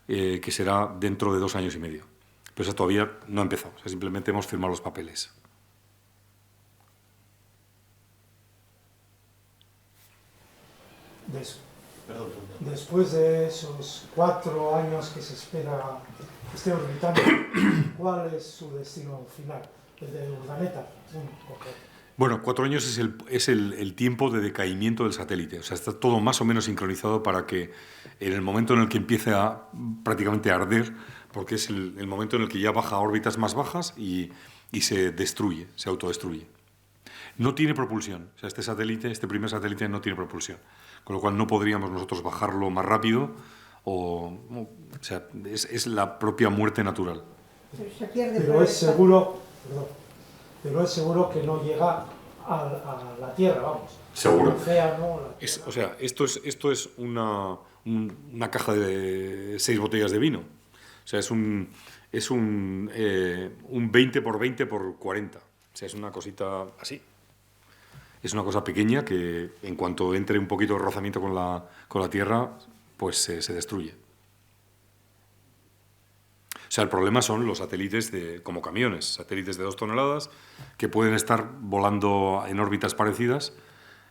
que será dentro de 2 años y medio. Pero eso todavía no ha empezado, o sea, simplemente hemos firmado los papeles. Después de esos 4 años que se espera que esté orbitando, ¿cuál es su destino final? El de Urdaneta. Bueno, 4 años es el tiempo de decaimiento del satélite. O sea, está todo más o menos sincronizado para que en el momento en el que empiece a prácticamente a arder, porque es el momento en el que ya baja a órbitas más bajas y se destruye, se autodestruye. No tiene propulsión. O sea, este primer satélite no tiene propulsión. Con lo cual no podríamos nosotros bajarlo más rápido o sea, es la propia muerte natural. Pero es seguro, que no llega a la Tierra, vamos. Seguro. El océano, la O sea, esto es una caja de 6 botellas de vino. O sea, es un 20 por 20 por 40. O sea, es una cosita así. Es una cosa pequeña que en cuanto entre un poquito de rozamiento con la Tierra, pues se destruye. O sea, el problema son los satélites como camiones, satélites de 2 toneladas, que pueden estar volando en órbitas parecidas,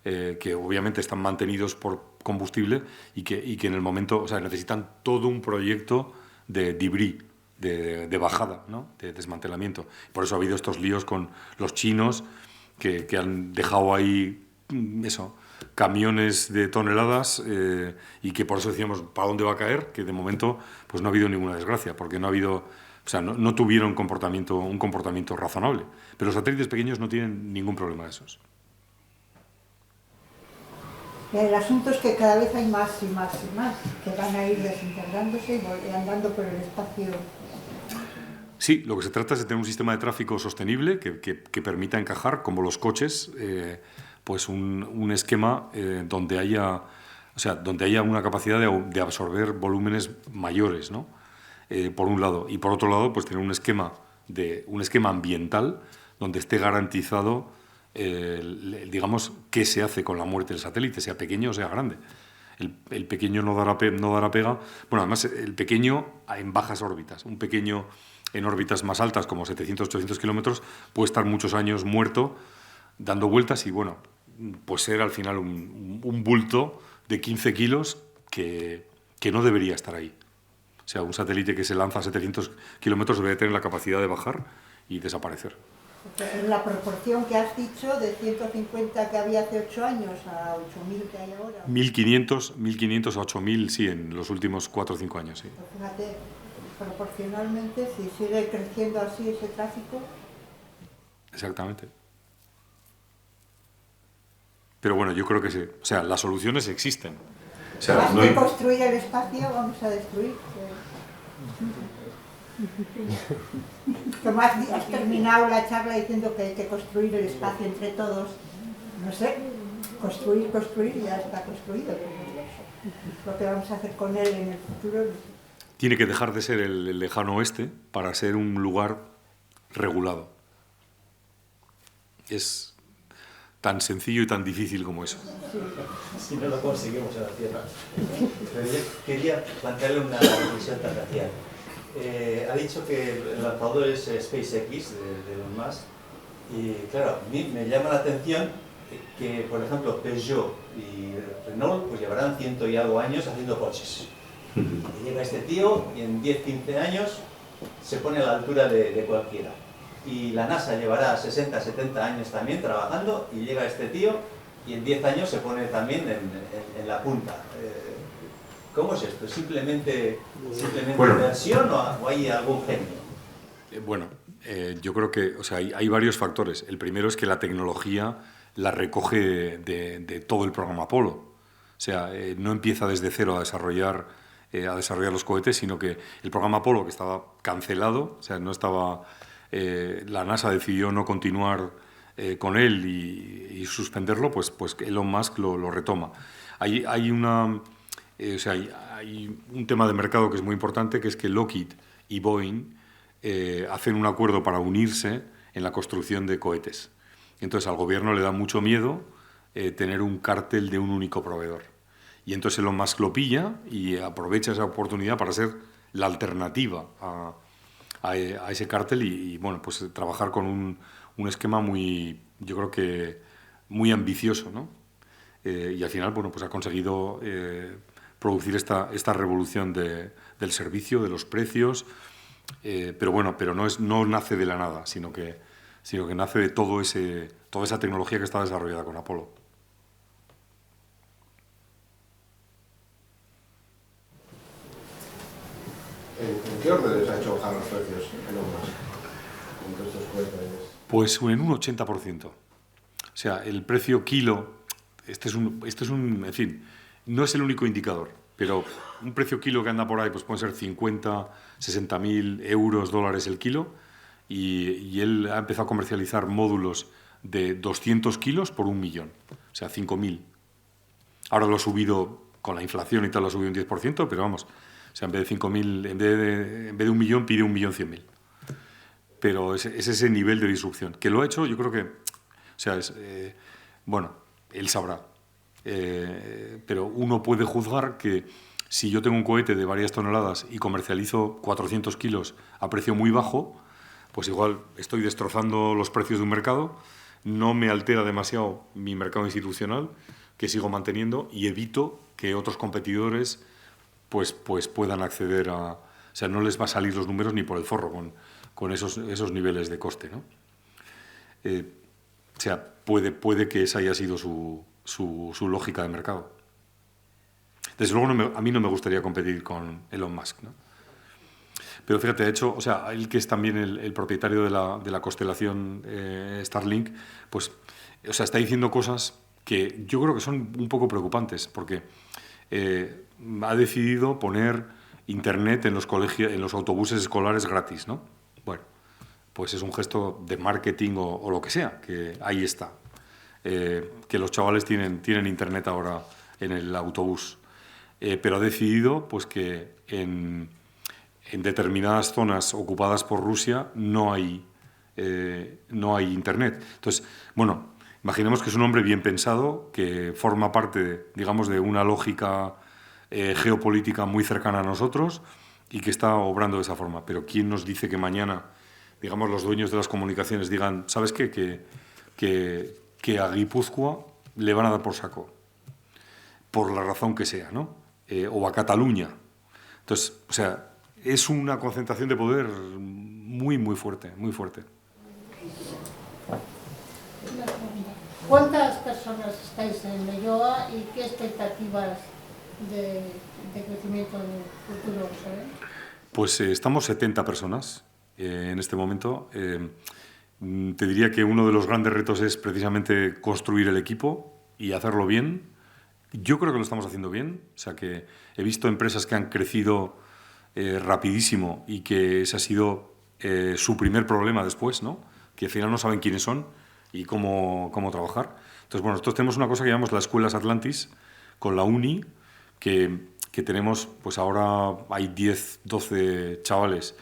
que obviamente están mantenidos por combustible y que en el momento, o sea, necesitan todo un proyecto de debris, de bajada, ¿no? De desmantelamiento. Por eso ha habido estos líos con los chinos, que han dejado ahí camiones de toneladas y que por eso decíamos, ¿para dónde va a caer? Que de momento pues no ha habido ninguna desgracia, porque no tuvieron un comportamiento razonable. Pero los satélites pequeños no tienen ningún problema de esos. El asunto es que cada vez hay más y más y más que van a ir desintegrándose y andando por el espacio. Sí, lo que se trata es de tener un sistema de tráfico sostenible que permita encajar, como los coches, pues un esquema donde haya una capacidad de absorber volúmenes mayores, ¿no? Por un lado. Y por otro lado, pues tener un esquema ambiental donde esté garantizado, digamos, qué se hace con la muerte del satélite, sea pequeño o sea grande. El pequeño no dará pega. Bueno, además, el pequeño en bajas órbitas. Un pequeño en órbitas más altas, como 700, 800 kilómetros, puede estar muchos años muerto, dando vueltas y, bueno, pues ser al final un bulto de 15 kilos que no debería estar ahí. O sea, un satélite que se lanza a 700 kilómetros debe tener la capacidad de bajar y desaparecer. En la proporción que has dicho, de 150 que había hace 8 años a 8.000 que hay ahora. 1.500 a 8.000, sí, en los últimos 4 o 5 años, sí. Pues fíjate, proporcionalmente, si sigue creciendo así ese tráfico. Exactamente. Pero bueno, yo creo que sí. O sea, las soluciones existen. O sea, más que construir el espacio, vamos a destruir. Tomás, has terminado la charla diciendo que hay que construir el espacio entre todos. No sé, construir y ya está construido. Lo que vamos a hacer con él en el futuro. Tiene que dejar de ser el lejano oeste para ser un lugar regulado. Es tan sencillo y tan difícil como eso. Si no lo conseguimos en la Tierra. Pero yo quería plantearle una reflexión alternativa. Ha dicho que el lanzador es SpaceX de Elon Musk y claro, a mí me llama la atención que, por ejemplo, Peugeot y Renault pues llevarán 100 y algo años haciendo coches. Y llega este tío y en 10-15 años se pone a la altura de cualquiera. Y la NASA llevará 60-70 años también trabajando y llega este tío y en 10 años se pone también en la punta. ¿Cómo es esto? ¿Simplemente inversión o hay algún genio? Bueno, yo creo que hay varios factores. El primero es que la tecnología la recoge de todo el programa Apolo. O sea, no empieza desde cero a desarrollar los cohetes, sino que el programa Apolo, que estaba cancelado, o sea, no estaba... la NASA decidió no continuar con él y suspenderlo, pues Elon Musk lo retoma. Hay un tema de mercado que es muy importante, que es que Lockheed y Boeing hacen un acuerdo para unirse en la construcción de cohetes. Entonces al gobierno le da mucho miedo tener un cártel de un único proveedor. Y entonces Elon Musk lo pilla y aprovecha esa oportunidad para ser la alternativa a ese cártel y, bueno, pues trabajar con un esquema muy, yo creo que muy ambicioso, ¿no? Y al final, bueno, pues ha conseguido producir esta revolución del servicio, de los precios, pero bueno, pero no nace de la nada, sino que nace de toda esa tecnología que está desarrollada con Apollo. ¿En qué orden les ha hecho bajar los precios Elon Musk entre estos cohetes? Pues en un 80%. O sea, el precio kilo, este es un, en fin, no es el único indicador, pero un precio kilo que anda por ahí pues puede ser 50, 60.000 euros, dólares el kilo, y él ha empezado a comercializar módulos de 200 kilos por 1 millón, o sea, 5.000. Ahora lo ha subido, con la inflación y tal, lo ha subido un 10%, pero vamos, o sea, en vez de 5.000, en vez de 1 millón, pide 1.100.000. Pero es ese nivel de disrupción. Que lo ha hecho, yo creo que, o sea, bueno, él sabrá. Pero uno puede juzgar que si yo tengo un cohete de varias toneladas y comercializo 400 kilos a precio muy bajo, pues igual estoy destrozando los precios de un mercado, no me altera demasiado mi mercado institucional, que sigo manteniendo, y evito que otros competidores pues puedan acceder a... O sea, no les va a salir los números ni por el forro con esos niveles de coste, ¿no? O sea, puede que esa haya sido su lógica de mercado. Desde luego a mí no me gustaría competir con Elon Musk, ¿no? Pero fíjate, de hecho, o sea, él que es también el propietario de la constelación Starlink, pues, o sea, está diciendo cosas que yo creo que son un poco preocupantes, porque ha decidido poner internet en los colegios, en los autobuses escolares gratis, ¿no? Bueno, pues es un gesto de marketing o lo que sea, que ahí está. Que los chavales tienen internet ahora en el autobús. Pero ha decidido pues, que en determinadas zonas ocupadas por Rusia no hay internet. Entonces, bueno, imaginemos que es un hombre bien pensado, que forma parte, digamos, de una lógica geopolítica muy cercana a nosotros y que está obrando de esa forma. Pero ¿quién nos dice que mañana, digamos, los dueños de las comunicaciones digan, ¿sabes qué? Que a Guipúzcoa le van a dar por saco, por la razón que sea, ¿no? O a Cataluña. Entonces, o sea, es una concentración de poder muy, muy fuerte, muy fuerte. ¿Cuántas personas estáis en Leioa y qué expectativas de crecimiento en el futuro, ¿sabes? Pues estamos 70 personas en este momento. Te diría que uno de los grandes retos es precisamente construir el equipo y hacerlo bien. Yo creo que lo estamos haciendo bien. O sea, que he visto empresas que han crecido rapidísimo y que ese ha sido su primer problema después, ¿no? Que al final no saben quiénes son y cómo trabajar. Entonces, bueno, nosotros tenemos una cosa que llamamos las escuelas Atlantis con la uni, que tenemos, pues ahora hay 10, 12 chavales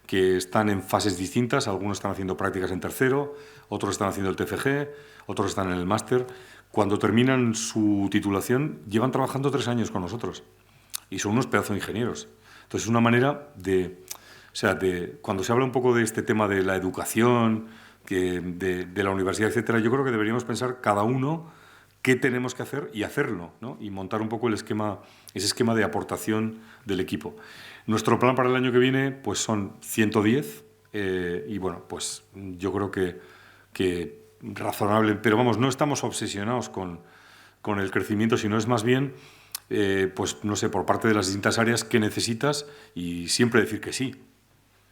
que están en fases distintas. Algunos están haciendo prácticas en tercero, otros están haciendo el TFG, otros están en el máster. Cuando terminan su titulación, llevan trabajando 3 años con nosotros y son unos pedazos de ingenieros. Entonces, es una manera o sea, cuando se habla un poco de este tema de la educación, de la universidad, etcétera, yo creo que deberíamos pensar cada uno qué tenemos que hacer y hacerlo, ¿no? Y montar un poco ese esquema de aportación del equipo. Nuestro plan para el año que viene pues son 110 y bueno, pues yo creo que razonable, pero vamos, no estamos obsesionados con el crecimiento, sino es más bien, pues no sé, por parte de las distintas áreas que necesitas y siempre decir que sí.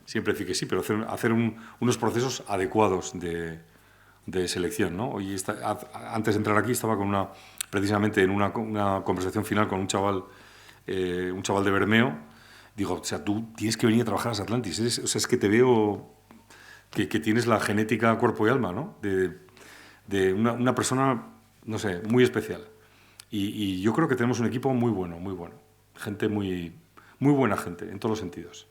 Siempre decir que sí, pero hacer unos procesos adecuados de selección, ¿no? Hoy antes de entrar aquí estaba precisamente en una conversación final con un chaval de Bermeo. Digo, o sea, tú tienes que venir a trabajar a las Atlantis. O sea, es que te veo que tienes la genética cuerpo y alma, ¿no? De una persona, no sé, muy especial. Y yo creo que tenemos un equipo muy bueno, muy bueno. Gente muy buena gente, en todos los sentidos.